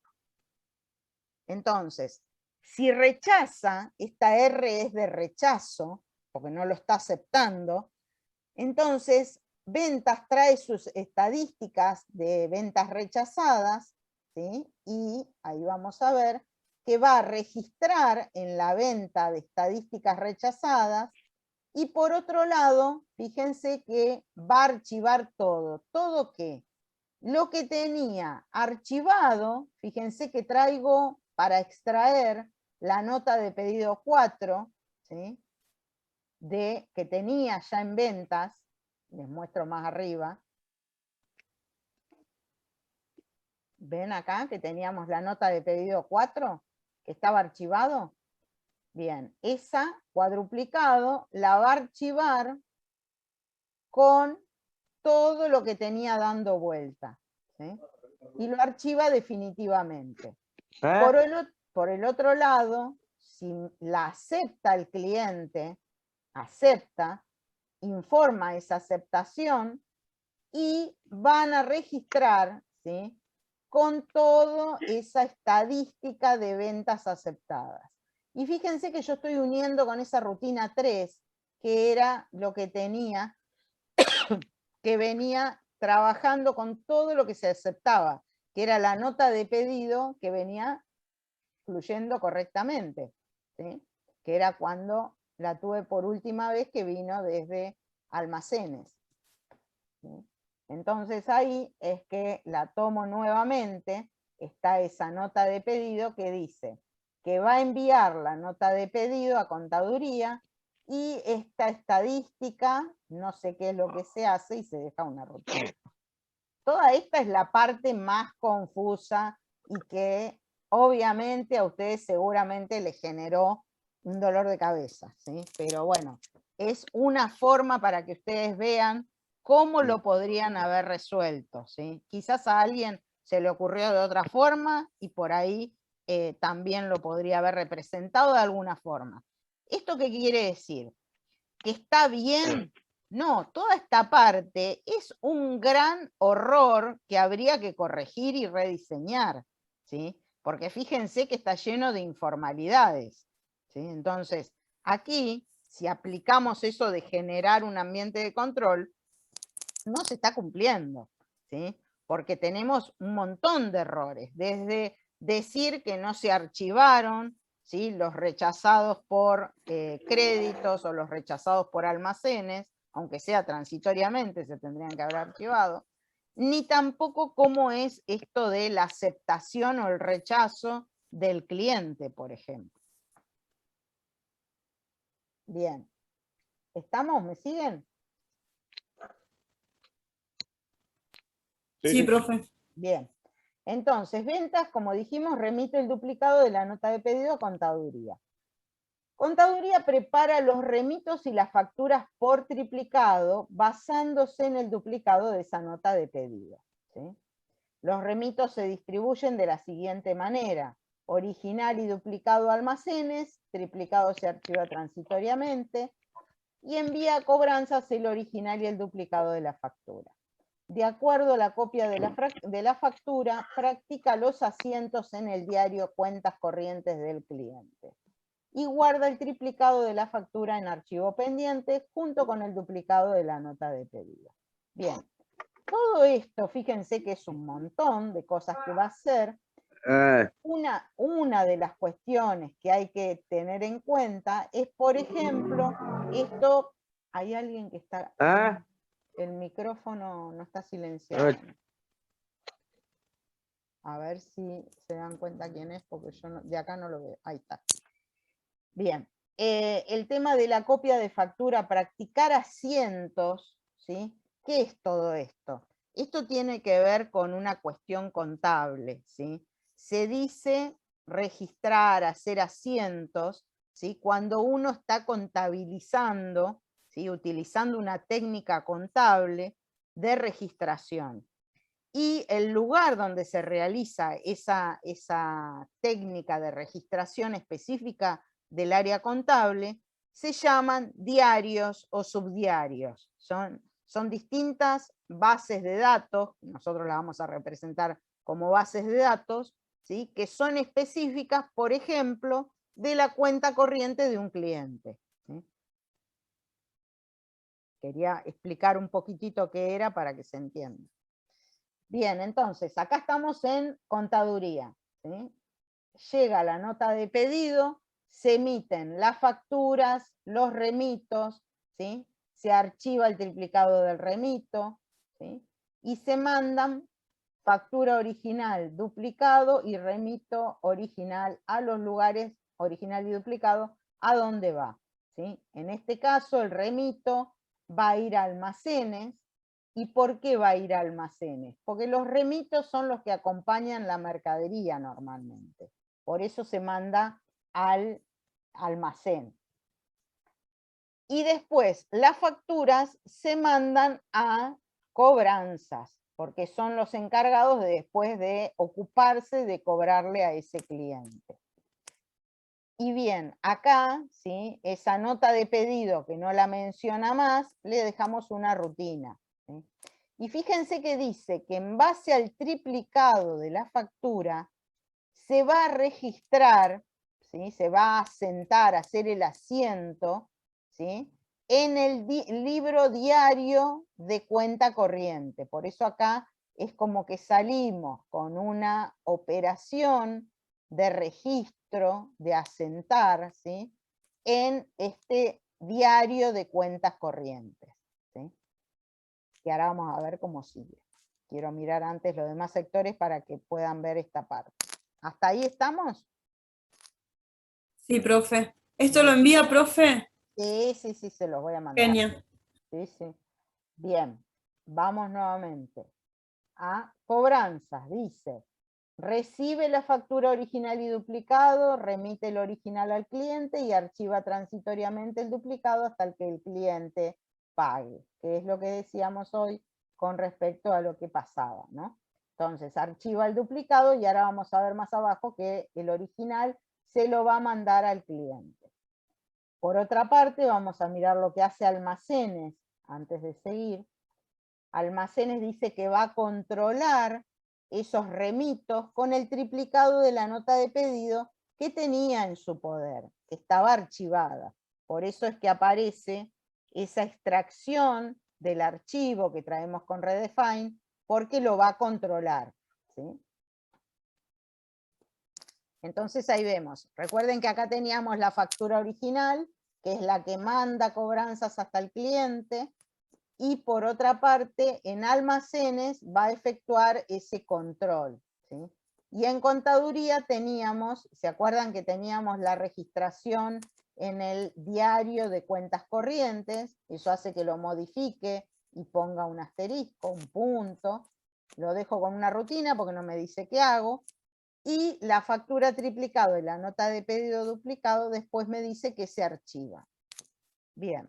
Entonces, si rechaza, esta R es de rechazo, porque no lo está aceptando, entonces ventas trae sus estadísticas de ventas rechazadas, ¿sí? Y ahí vamos a ver que va a registrar en la venta de estadísticas rechazadas, y por otro lado, fíjense que va a archivar todo. ¿Todo qué? Lo que tenía archivado, fíjense que traigo para extraer la nota de pedido 4, ¿sí? Que tenía ya en ventas, les muestro más arriba. ¿Ven acá que teníamos la nota de pedido 4 que estaba archivado? Bien, esa cuadruplicado la va a archivar con todo lo que tenía dando vuelta, ¿sí? Y lo archiva definitivamente. Por el otro lado, si la acepta el cliente, informa esa aceptación y van a registrar, ¿sí?, con toda esa estadística de ventas aceptadas. Y fíjense que yo estoy uniendo con esa rutina 3, que era lo que tenía, que venía trabajando con todo lo que se aceptaba. que era la nota de pedido que venía fluyendo correctamente, ¿sí? Que era cuando la tuve por última vez, que vino desde almacenes, ¿sí? Entonces ahí es que la tomo nuevamente, está esa nota de pedido que dice que va a enviar la nota de pedido a contaduría, y esta estadística, no sé qué es lo que se hace, y se deja una rutina. Toda esta es la parte más confusa y que obviamente a ustedes seguramente les generó un dolor de cabeza, ¿sí? Pero bueno, es una forma para que ustedes vean cómo lo podrían haber resuelto, ¿sí? Quizás a alguien se le ocurrió de otra forma y por ahí también lo podría haber representado de alguna forma. ¿Esto qué quiere decir? ¿Que está bien? No, toda esta parte es un gran horror que habría que corregir y rediseñar, ¿sí? Porque fíjense que está lleno de informalidades, ¿sí? Entonces, aquí, si aplicamos eso de generar un ambiente de control, no se está cumpliendo, ¿sí? Porque tenemos un montón de errores, desde decir que no se archivaron, ¿sí? Los rechazados por créditos o los rechazados por almacenes, aunque sea transitoriamente se tendrían que haber archivado, ni tampoco cómo es esto de la aceptación o el rechazo del cliente, por ejemplo. Bien. ¿Estamos? ¿Me siguen? Sí, profe. Bien. Entonces, ventas, como dijimos, remite el duplicado de la nota de pedido a contaduría. Contaduría prepara los remitos y las facturas por triplicado basándose en el duplicado de esa nota de pedido, ¿sí? Los remitos se distribuyen de la siguiente manera: original y duplicado a almacenes, triplicado se archiva transitoriamente, y envía a cobranzas el original y el duplicado de la factura. De acuerdo a la copia de la factura, practica los asientos en el diario Cuentas Corrientes del cliente y guarda el triplicado de la factura en archivo pendiente junto con el duplicado de la nota de pedido. Bien, todo esto, fíjense que es un montón de cosas que va a hacer. Una de las cuestiones que hay que tener en cuenta es, por ejemplo, esto, hay alguien que está... El micrófono no está silenciado. A ver si se dan cuenta quién es, porque yo de acá no lo veo. Ahí está. Bien. El tema de la copia de factura, practicar asientos, ¿sí? ¿Qué es todo esto? Esto tiene que ver con una cuestión contable, ¿sí? Se dice registrar, hacer asientos, ¿sí? Cuando uno está contabilizando, ¿sí? Utilizando una técnica contable de registración. Y el lugar donde se realiza esa técnica de registración específica del área contable se llaman diarios o subdiarios. Son distintas bases de datos, nosotros las vamos a representar como bases de datos, ¿sí? Que son específicas, por ejemplo, de la cuenta corriente de un cliente, ¿sí? Quería explicar un poquitito qué era para que se entienda. Bien, entonces, acá estamos en contaduría, ¿sí? Llega la nota de pedido, se emiten las facturas, los remitos, ¿sí? Se archiva el triplicado del remito, ¿sí? Y se mandan factura original, duplicado y remito original a los lugares original y duplicado, a dónde va, ¿sí? En este caso el remito va a ir a almacenes. ¿Y por qué va a ir a almacenes? Porque los remitos son los que acompañan la mercadería normalmente. Por eso se manda al almacén. Y después las facturas se mandan a cobranzas, porque son los encargados de después de ocuparse de cobrarle a ese cliente. Y bien, acá, ¿sí? Esa nota de pedido que no la menciona más, le dejamos una rutina, ¿sí? Y fíjense que dice que en base al triplicado de la factura se va a registrar, ¿sí? Se va a sentar, a hacer el asiento, ¿sí? En el libro diario de cuenta corriente. Por eso acá es como que salimos con una operación de registro, de asentar, ¿sí?, en este diario de cuentas corrientes, ¿sí?, que ahora vamos a ver cómo sigue. Quiero mirar antes los demás sectores para que puedan ver esta parte. ¿Hasta ahí estamos? Sí, profe. ¿Esto lo envía, profe? Sí, sí, sí, se los voy a mandar. Genia. Sí, sí. Bien, vamos nuevamente a cobranzas. Dice, recibe la factura original y duplicado, remite el original al cliente y archiva transitoriamente el duplicado hasta el que el cliente pague, que es lo que decíamos hoy con respecto a lo que pasaba, ¿no? Entonces, archiva el duplicado y ahora vamos a ver más abajo que el original se lo va a mandar al cliente. Por otra parte, vamos a mirar lo que hace Almacenes antes de seguir. Almacenes dice que va a controlar esos remitos con el triplicado de la nota de pedido que tenía en su poder, que estaba archivada. Por eso es que aparece esa extracción del archivo que traemos con Redefine, porque lo va a controlar, ¿sí? Entonces ahí vemos, recuerden que acá teníamos la factura original, que es la que manda cobranzas hasta el cliente, y por otra parte, en almacenes va a efectuar ese control, ¿sí? Y en contaduría teníamos, ¿se acuerdan que teníamos la registración en el diario de cuentas corrientes? Eso hace que lo modifique y ponga un asterisco, un punto, lo dejo con una rutina porque no me dice qué hago, y la factura triplicado y la nota de pedido duplicado después me dice que se archiva. Bien.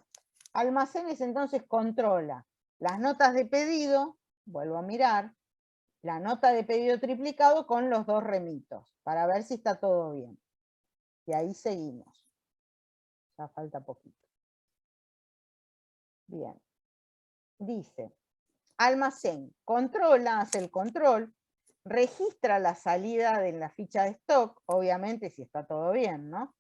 Almacenes entonces controla las notas de pedido, vuelvo a mirar, la nota de pedido triplicado con los dos remitos, para ver si está todo bien. Y ahí seguimos. Ya falta poquito. Bien. Dice, almacén controla, hace el control, registra la salida de la ficha de stock, obviamente si está todo bien, ¿no?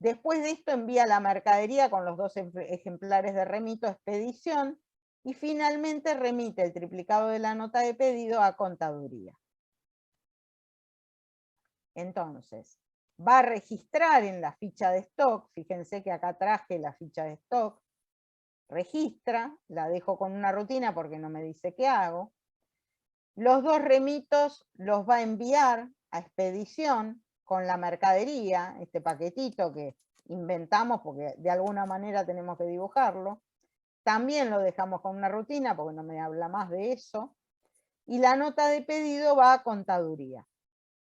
Después de esto envía la mercadería con los 2 ejemplares de remito a expedición y finalmente remite el triplicado de la nota de pedido a contaduría. Entonces, va a registrar en la ficha de stock, fíjense que acá traje la ficha de stock, registra, la dejo con una rutina porque no me dice qué hago. Los 2 remitos los va a enviar a expedición con la mercadería, este paquetito que inventamos porque de alguna manera tenemos que dibujarlo. También lo dejamos con una rutina porque no me habla más de eso. Y la nota de pedido va a contaduría.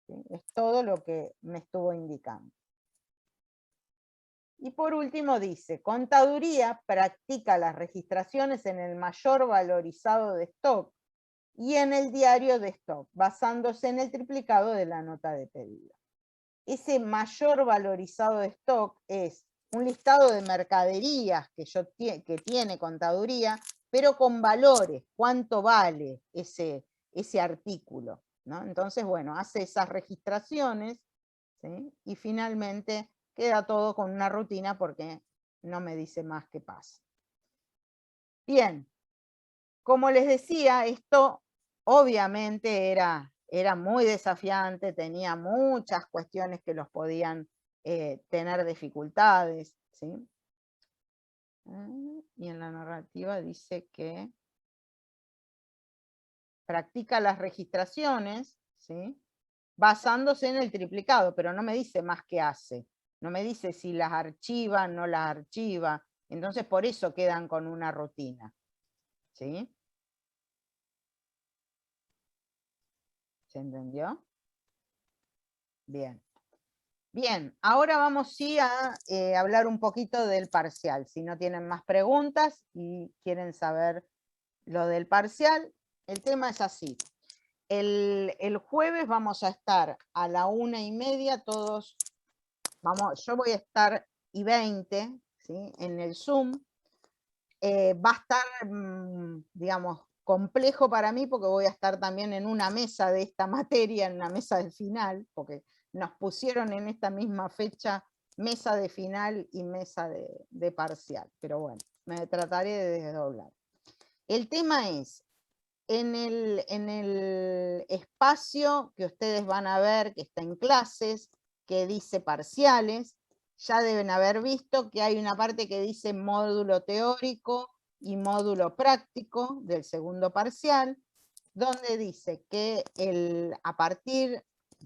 ¿Sí? Es todo lo que me estuvo indicando. Y por último dice, contaduría practica las registraciones en el mayor valorizado de stock y en el diario de stock, basándose en el triplicado de la nota de pedido. Ese mayor valorizado de stock es un listado de mercaderías que tiene contaduría, pero con valores, cuánto vale ese artículo, ¿no? Entonces, bueno, hace esas registraciones, ¿sí? Y finalmente queda todo con una rutina porque no me dice más qué pasa. Bien, como les decía, esto obviamente era muy desafiante, tenía muchas cuestiones que los podían tener dificultades, ¿sí? Y en la narrativa dice que practica las registraciones, ¿sí?, basándose en el triplicado, pero no me dice más qué hace. No me dice si las archiva, no las archiva. Entonces por eso quedan con una rutina, ¿sí? ¿Se entendió? Bien. Bien, ahora vamos sí a hablar un poquito del parcial. Si no tienen más preguntas y quieren saber lo del parcial, el tema es así. El jueves vamos a estar a la 1:30 todos, yo voy a estar y 20, ¿sí?, en el Zoom. Va a estar, digamos, complejo para mí porque voy a estar también en una mesa de esta materia, en una mesa del final, porque nos pusieron en esta misma fecha mesa de final y mesa de parcial. Pero bueno, me trataré de desdoblar. El tema es, en el espacio que ustedes van a ver que está en clases, que dice parciales, ya deben haber visto que hay una parte que dice módulo teórico y módulo práctico del segundo parcial, donde dice que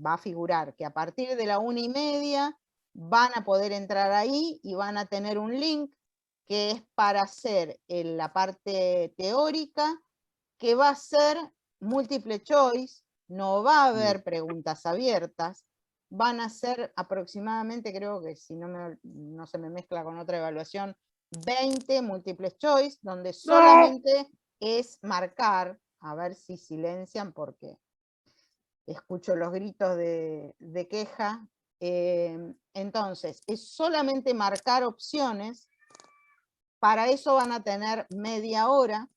va a figurar que a partir de la 1:30 van a poder entrar ahí y van a tener un link que es para hacer la parte teórica, que va a ser múltiple choice, no va a haber preguntas abiertas, van a ser aproximadamente, creo que si no se me mezcla con otra evaluación, 20 múltiples choice, donde solamente es marcar, a ver si silencian porque escucho los gritos de queja. Entonces, es solamente marcar opciones. Para eso van a tener media hora.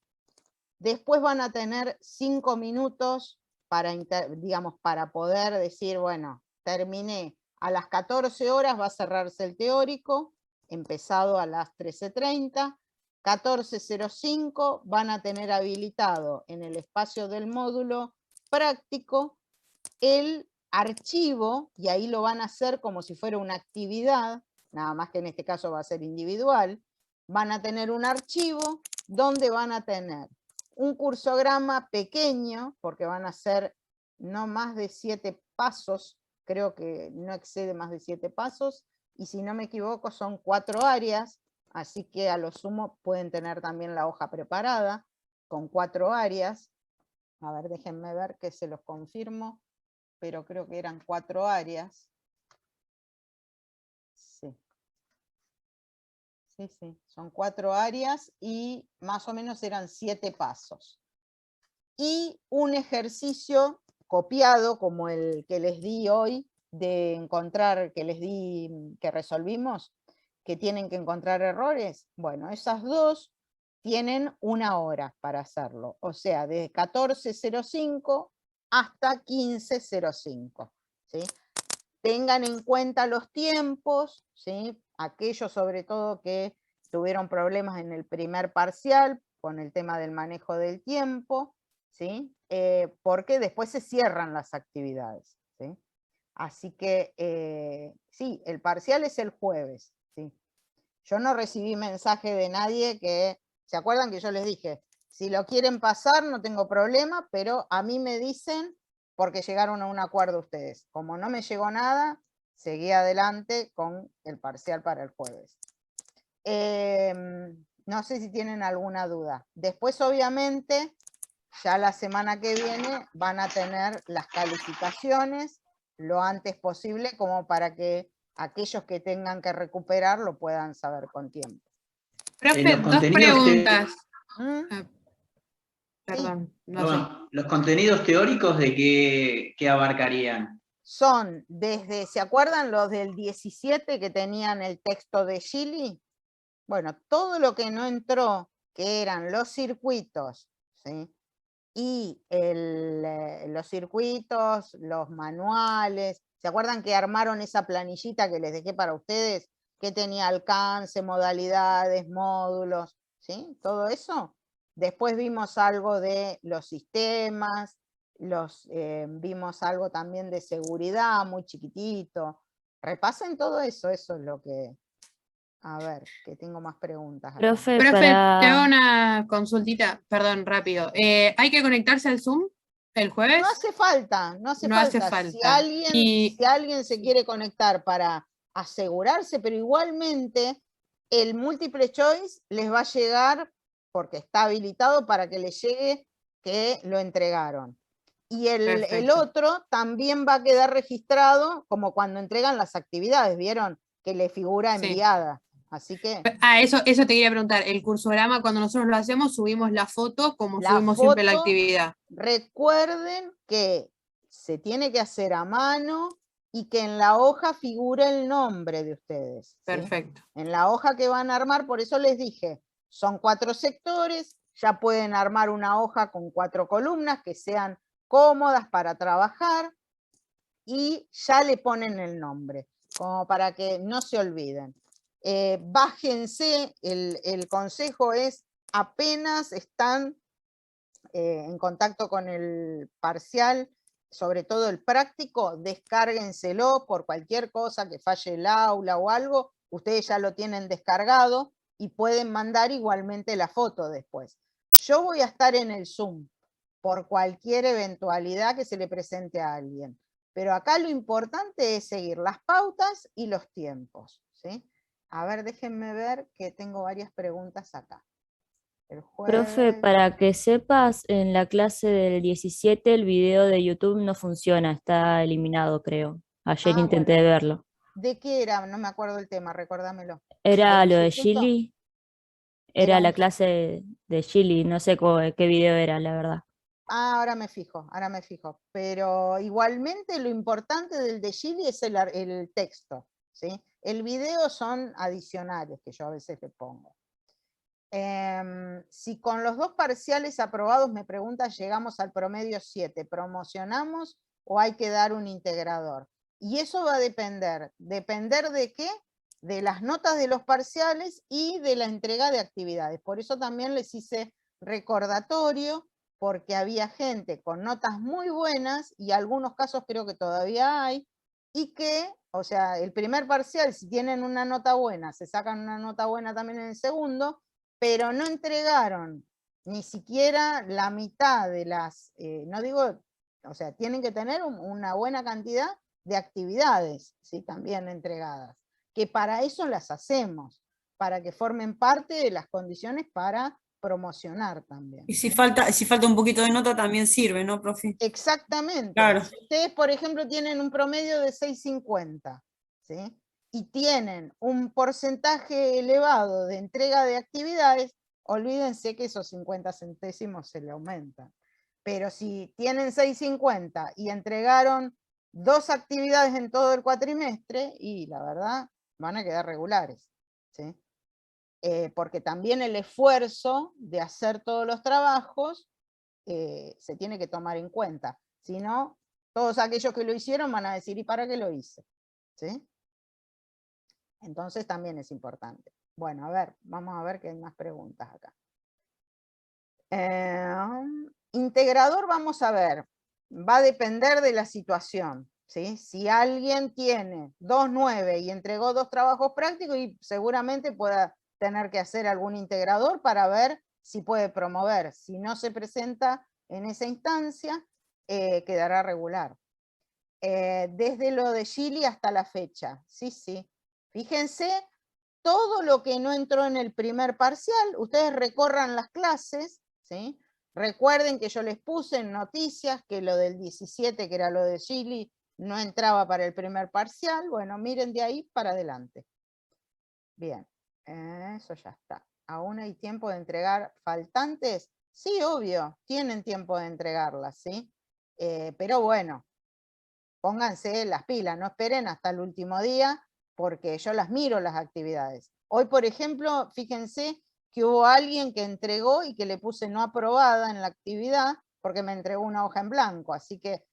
Después van a tener 5 minutos para poder decir, bueno, terminé. A las 14 horas va a cerrarse el teórico, empezado a las 13:30. 14:05 van a tener habilitado en el espacio del módulo práctico el archivo, y ahí lo van a hacer como si fuera una actividad, nada más que en este caso va a ser individual. Van a tener un archivo donde van a tener un cursograma pequeño, porque van a ser no más de 7 pasos, creo que no excede más de 7 pasos, y si no me equivoco son 4 áreas, así que a lo sumo pueden tener también la hoja preparada con 4 áreas. A ver, déjenme ver que se los confirmo, pero creo que eran 4 áreas. Sí. Sí, son 4 áreas y más o menos eran 7 pasos. Y un ejercicio copiado como el que les di hoy, de encontrar, que resolvimos, que tienen que encontrar errores. Bueno, esas dos tienen 1 hora para hacerlo, o sea, desde 14:05 hasta 15:05, ¿sí? Tengan en cuenta los tiempos, ¿sí? Aquellos sobre todo que tuvieron problemas en el primer parcial con el tema del manejo del tiempo, ¿sí? Porque después se cierran las actividades, ¿sí? Así que sí, el parcial es el jueves, ¿sí? Yo no recibí mensaje de nadie que, ¿se acuerdan que yo les dije? Si lo quieren pasar no tengo problema, pero a mí me dicen porque llegaron a un acuerdo ustedes. Como no me llegó nada, seguí adelante con el parcial para el jueves. No sé si tienen alguna duda. Después, obviamente, ya la semana que viene van a tener las calificaciones lo antes posible, como para que aquellos que tengan que recuperar lo puedan saber con tiempo. Profe, dos preguntas. Perdón, no sé. ¿Los contenidos teóricos de qué abarcarían? Son desde, ¿se acuerdan los del 17 que tenían el texto de Gili? Bueno, todo lo que no entró, que eran los circuitos, ¿sí? Y los circuitos, los manuales, ¿se acuerdan que armaron esa planillita que les dejé para ustedes? Que tenía alcance, modalidades, módulos, ¿sí? Todo eso. Después vimos algo de los sistemas, vimos algo también de seguridad, muy chiquitito. Repasen todo eso, eso es lo que... A ver, que tengo más preguntas acá. Profe, Profe, para... te hago una consultita, perdón, rápido. ¿Hay que conectarse al Zoom el jueves? No hace falta, no hace No falta. hace falta. Si alguien se quiere conectar para asegurarse, pero igualmente el múltiple choice les va a llegar, porque está habilitado para que les llegue que lo entregaron. Y el Perfecto. otro también va a quedar registrado como cuando entregan las actividades, ¿vieron? Que le figura Sí. enviada. Así que... Eso te quería preguntar. El cursograma, cuando nosotros lo hacemos, subimos la foto como La subimos siempre la foto, actividad. recuerden que se tiene que hacer a mano y que en la hoja figura el nombre de ustedes, ¿sí? Perfecto. En la hoja que van a armar, por eso les dije, son 4 sectores, ya pueden armar una hoja con 4 columnas que sean cómodas para trabajar y ya le ponen el nombre, como para que no se olviden. Bájense, el consejo es, apenas están en contacto con el parcial, sobre todo el práctico, descárguenselo por cualquier cosa que falle el aula o algo, ustedes ya lo tienen descargado y pueden mandar igualmente la foto después. Yo voy a estar en el Zoom por cualquier eventualidad que se le presente a alguien, pero acá lo importante es seguir las pautas y los tiempos, ¿sí? A ver, déjenme ver que tengo varias preguntas acá. El Profe, jueves... para que sepas, en la clase del 17 el video de YouTube no funciona, está eliminado, creo. Ayer intenté bueno. verlo. ¿De qué era? No me acuerdo el tema, recordámelo. Era ¿Del lo de instituto? Gili, Era era la un... clase de Gili, no sé qué video era, la verdad. Ah, ahora me fijo. Pero igualmente lo importante del de Gili es el texto, ¿sí? El video son adicionales que yo a veces le pongo. Si con los 2 parciales aprobados, me pregunta, llegamos al promedio 7, ¿promocionamos o hay que dar un integrador? Y eso va a depender. ¿Depender de qué? De las notas de los parciales y de la entrega de actividades. Por eso también les hice recordatorio, porque había gente con notas muy buenas, y algunos casos creo que todavía hay, y que, o sea, el primer parcial, si tienen una nota buena, se sacan una nota buena también en el segundo, pero no entregaron ni siquiera la mitad de las, no digo, o sea, tienen que tener una buena cantidad de actividades, ¿sí? También entregadas, que para eso las hacemos, para que formen parte de las condiciones para promocionar también. Y si falta un poquito de nota también sirve, ¿no, profe? Exactamente. Claro. Si ustedes, por ejemplo, tienen un promedio de 6,50, ¿sí? Y tienen un porcentaje elevado de entrega de actividades, olvídense que esos 50 centésimos se le aumentan. Pero si tienen 6,50 y entregaron 2 actividades en todo el cuatrimestre, y la verdad, van a quedar regulares, ¿sí? Porque también el esfuerzo de hacer todos los trabajos se tiene que tomar en cuenta. Si no, todos aquellos que lo hicieron van a decir, ¿y para qué lo hice? ¿Sí? Entonces también es importante. Bueno, a ver, vamos a ver que hay más preguntas acá. Integrador, vamos a ver, va a depender de la situación, ¿sí? Si alguien tiene 2,9 y entregó 2 trabajos prácticos, y seguramente pueda tener que hacer algún integrador para ver si puede promover. Si no se presenta en esa instancia, quedará regular. Desde lo de Gili hasta la fecha, sí. Fíjense, todo lo que no entró en el primer parcial, ustedes recorran las clases, ¿sí? Recuerden que yo les puse en noticias que lo del 17, que era lo de Gili, no entraba para el primer parcial. Bueno, miren de ahí para adelante. Bien, eso ya está. ¿Aún hay tiempo de entregar faltantes? Sí, obvio, tienen tiempo de entregarlas, ¿sí? Pero bueno, pónganse las pilas, no esperen hasta el último día, porque yo las miro las actividades. Hoy, por ejemplo, fíjense que hubo alguien que entregó y que le puse no aprobada en la actividad porque me entregó una hoja en blanco, así que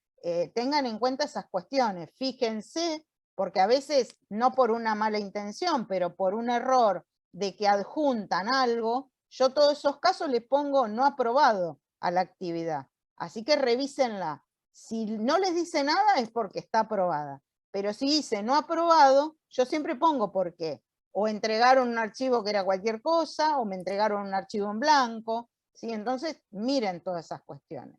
tengan en cuenta esas cuestiones, fíjense, porque a veces no por una mala intención, pero por un error de que adjuntan algo, yo todos esos casos les pongo no aprobado a la actividad, así que revísenla. Si no les dice nada es porque está aprobada, pero si dice no aprobado, yo siempre pongo por qué. O entregaron un archivo que era cualquier cosa, o me entregaron un archivo en blanco, ¿sí? Entonces miren todas esas cuestiones.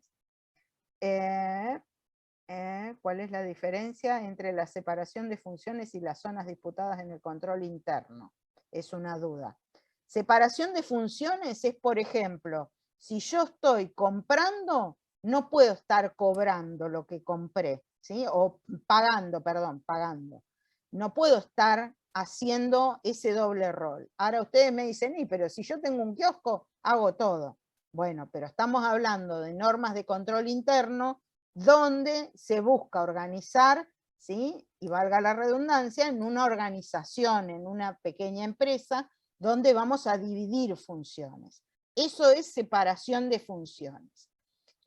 ¿Cuál es la diferencia entre la separación de funciones y las zonas disputadas en el control interno? Es una duda. Separación de funciones es, por ejemplo, si yo estoy comprando, no puedo estar cobrando lo que compré, ¿sí? O pagando, perdón, pagando. No puedo estar haciendo ese doble rol. Ahora ustedes me dicen, pero si yo tengo un kiosco, hago todo. Bueno, pero estamos hablando de normas de control interno donde se busca organizar, ¿sí? Y valga la redundancia, en una organización, en una pequeña empresa, donde vamos a dividir funciones. Eso es separación de funciones.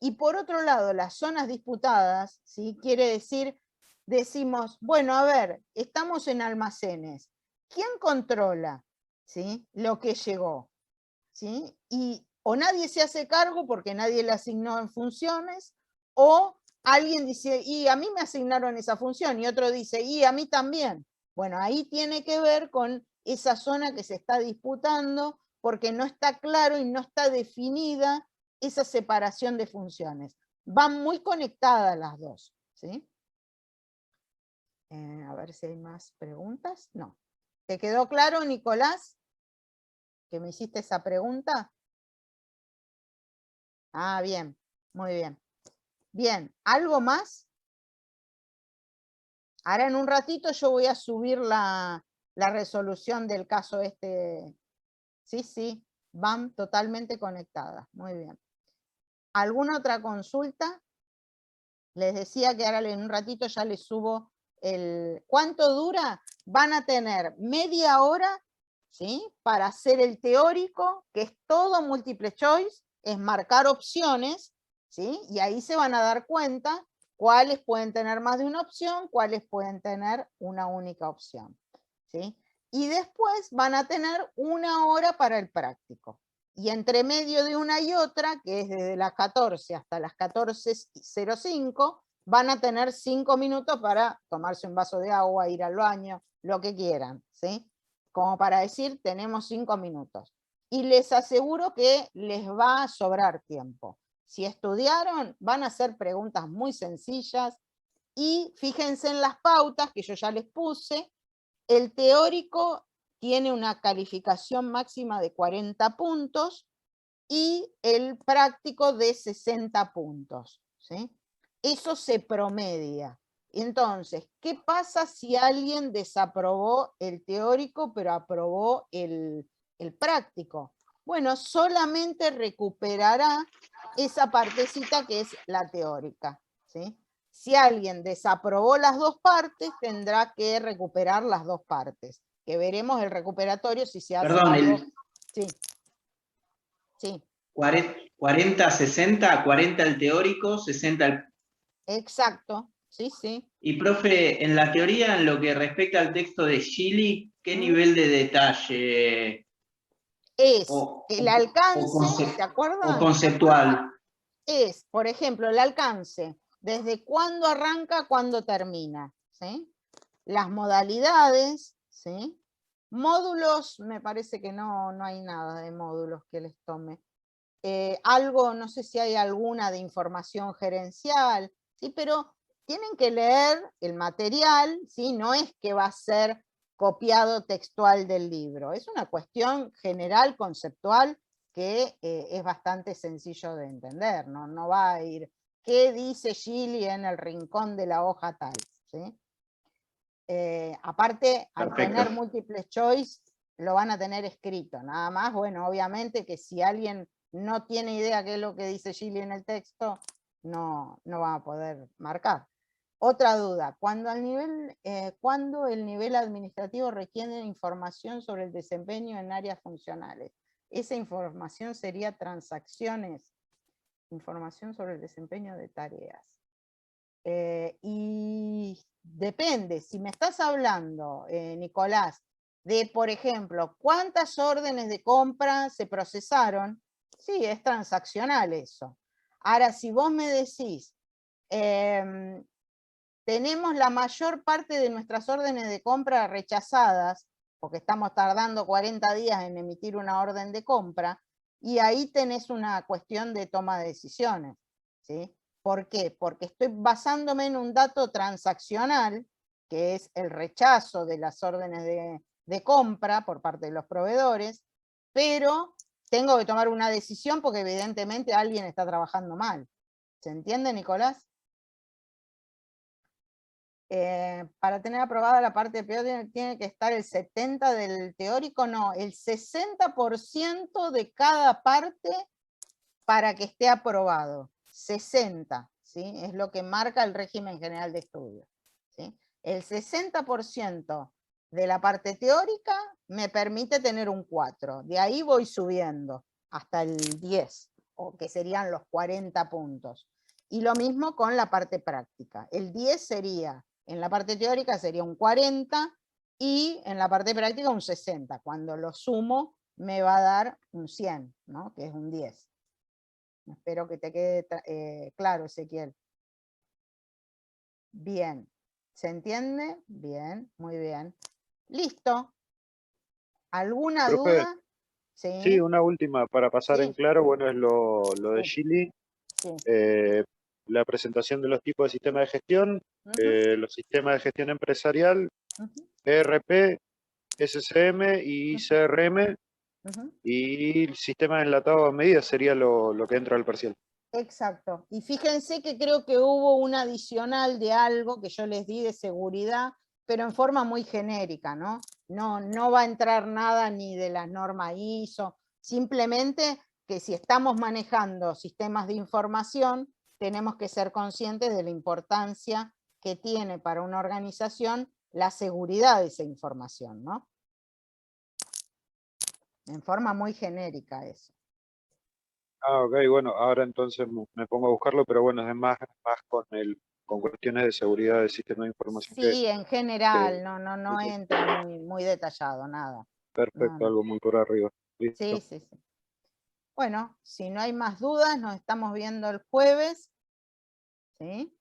Y por otro lado, las zonas disputadas, ¿sí? Quiere decir, decimos, bueno, a ver, estamos en almacenes. ¿Quién controla, ¿sí? Lo que llegó? ¿Sí? Y o nadie se hace cargo porque nadie le asignó en funciones, o alguien dice, y a mí me asignaron esa función, y otro dice, y a mí también. Bueno, ahí tiene que ver con esa zona que se está disputando, porque no está claro y no está definida esa separación de funciones. Van muy conectadas las dos, ¿sí? A ver si hay más preguntas. No. ¿Te quedó claro, Nicolás, que me hiciste esa pregunta? Ah, bien, muy bien. Bien, ¿algo más? Ahora en un ratito yo voy a subir la resolución del caso este. Sí, sí, van totalmente conectadas. Muy bien. ¿Alguna otra consulta? Les decía que ahora en un ratito ya les subo el... ¿Cuánto dura? Van a tener media hora, ¿sí? Para hacer el teórico, que es todo multiple choice, es marcar opciones, ¿sí? Y ahí se van a dar cuenta cuáles pueden tener más de una opción, cuáles pueden tener una única opción, ¿sí? Y después van a tener una hora para el práctico. Y entre medio de una y otra, que es desde las 14 hasta las 14:05, van a tener 5 minutos para tomarse un vaso de agua, ir al baño, lo que quieran, ¿sí? Como para decir, tenemos 5 minutos. Y les aseguro que les va a sobrar tiempo. Si estudiaron, van a hacer preguntas muy sencillas, y fíjense en las pautas que yo ya les puse. El teórico tiene una calificación máxima de 40 puntos y el práctico de 60 puntos, ¿sí? Eso se promedia. Entonces, ¿qué pasa si alguien desaprobó el teórico pero aprobó el práctico? Bueno, solamente recuperará esa partecita que es la teórica, ¿sí? Si alguien desaprobó las dos partes, tendrá que recuperar las dos partes, que veremos el recuperatorio si se hace Perdón, algo. Sí. Sí. 40, 60, 40 el teórico, 60 el... Exacto, sí, sí. Y profe, en la teoría, en lo que respecta al texto de Gili, ¿qué nivel de detalle es o el alcance, ¿se acuerdan? o conceptual? Es, por ejemplo, el alcance, desde cuándo arranca, cuándo termina, ¿sí? Las modalidades, ¿sí? Módulos, me parece que no hay nada de módulos que les tome. Algo, no sé si hay alguna de información gerencial, ¿sí? Pero tienen que leer el material, ¿sí? No es que va a ser copiado textual del libro, es una cuestión general, conceptual, que es bastante sencillo de entender, no va a ir, ¿qué dice Gili en el rincón de la hoja tal? ¿Sí? Aparte, al tener múltiples choice, lo van a tener escrito, nada más, bueno, obviamente que si alguien no tiene idea qué es lo que dice Gili en el texto, no va a poder marcar. Otra duda, cuando el nivel administrativo requiere información sobre el desempeño en áreas funcionales, esa información sería transacciones, información sobre el desempeño de tareas. Y depende, si me estás hablando, Nicolás, de, por ejemplo, cuántas órdenes de compra se procesaron, sí, es transaccional eso. Ahora, si vos me decís, tenemos la mayor parte de nuestras órdenes de compra rechazadas, porque estamos tardando 40 días en emitir una orden de compra, y ahí tenés una cuestión de toma de decisiones, ¿sí? ¿Por qué? Porque estoy basándome en un dato transaccional, que es el rechazo de las órdenes de compra por parte de los proveedores, pero tengo que tomar una decisión porque evidentemente alguien está trabajando mal. ¿Se entiende, Nicolás? Para tener aprobada la parte peor tiene que estar el 70% del teórico, no, el 60% de cada parte para que esté aprobado. 60, ¿sí? Es lo que marca el régimen general de estudios, ¿sí? El 60% de la parte teórica me permite tener un 4, de ahí voy subiendo hasta el 10, o que serían los 40 puntos. Y lo mismo con la parte práctica. El 10 sería, en la parte teórica sería un 40, y en la parte práctica un 60. Cuando lo sumo, me va a dar un 100, ¿no? Que es un 10. Espero que te quede claro, Ezequiel. Bien. ¿Se entiende? Bien, muy bien. Listo. ¿Alguna Profe, duda? sí, una última para pasar en Sí. claro, bueno, es lo de Sí. Gili, Sí. la presentación de los tipos de sistema de gestión, Ujú, los sistemas de gestión empresarial, ujú, ERP, SCM y ujú, CRM, ujú. y el sistema enlatado a medida sería lo que entra al parcial. Exacto. Y fíjense que creo que hubo un adicional de algo que yo les di de seguridad, pero en forma muy genérica, ¿no? No va a entrar nada ni de las normas ISO, simplemente que si estamos manejando sistemas de información, tenemos que ser conscientes de la importancia que tiene para una organización la seguridad de esa información, ¿no? En forma muy genérica eso. Ah, ok, bueno, ahora entonces me pongo a buscarlo, pero bueno, es más con cuestiones de seguridad del sistema de información que Sí, en general, no ok, entra muy detallado, nada. perfecto, No. algo muy por arriba. Listo. Sí. Bueno, si no hay más dudas, nos estamos viendo el jueves. ¿Sí?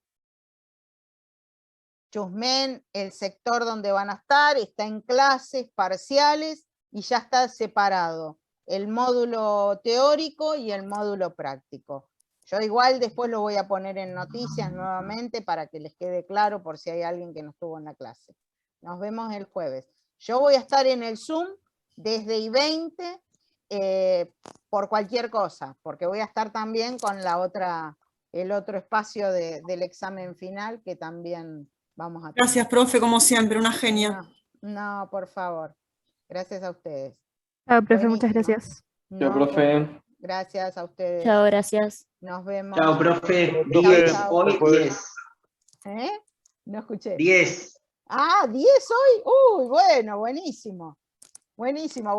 Chusmen, el sector donde van a estar, está en clases parciales y ya está separado el módulo teórico y el módulo práctico. Yo igual después lo voy a poner en noticias nuevamente para que les quede claro por si hay alguien que no estuvo en la clase. Nos vemos el jueves. Yo voy a estar en el Zoom desde I20 por cualquier cosa, porque voy a estar también con el otro espacio del examen final que también vamos a tener. Gracias, profe, como siempre, una genia. No, por favor. Gracias a ustedes. Chao, profe, muchas Buenísimo. gracias. Chao, profe. Gracias a ustedes. Chao, gracias. Nos vemos. Chao, profe. Profe, 10, chao. hoy Después- 10. ¿Eh? No escuché. 10. Ah, 10 hoy. Uy, bueno, buenísimo. Buenísimo.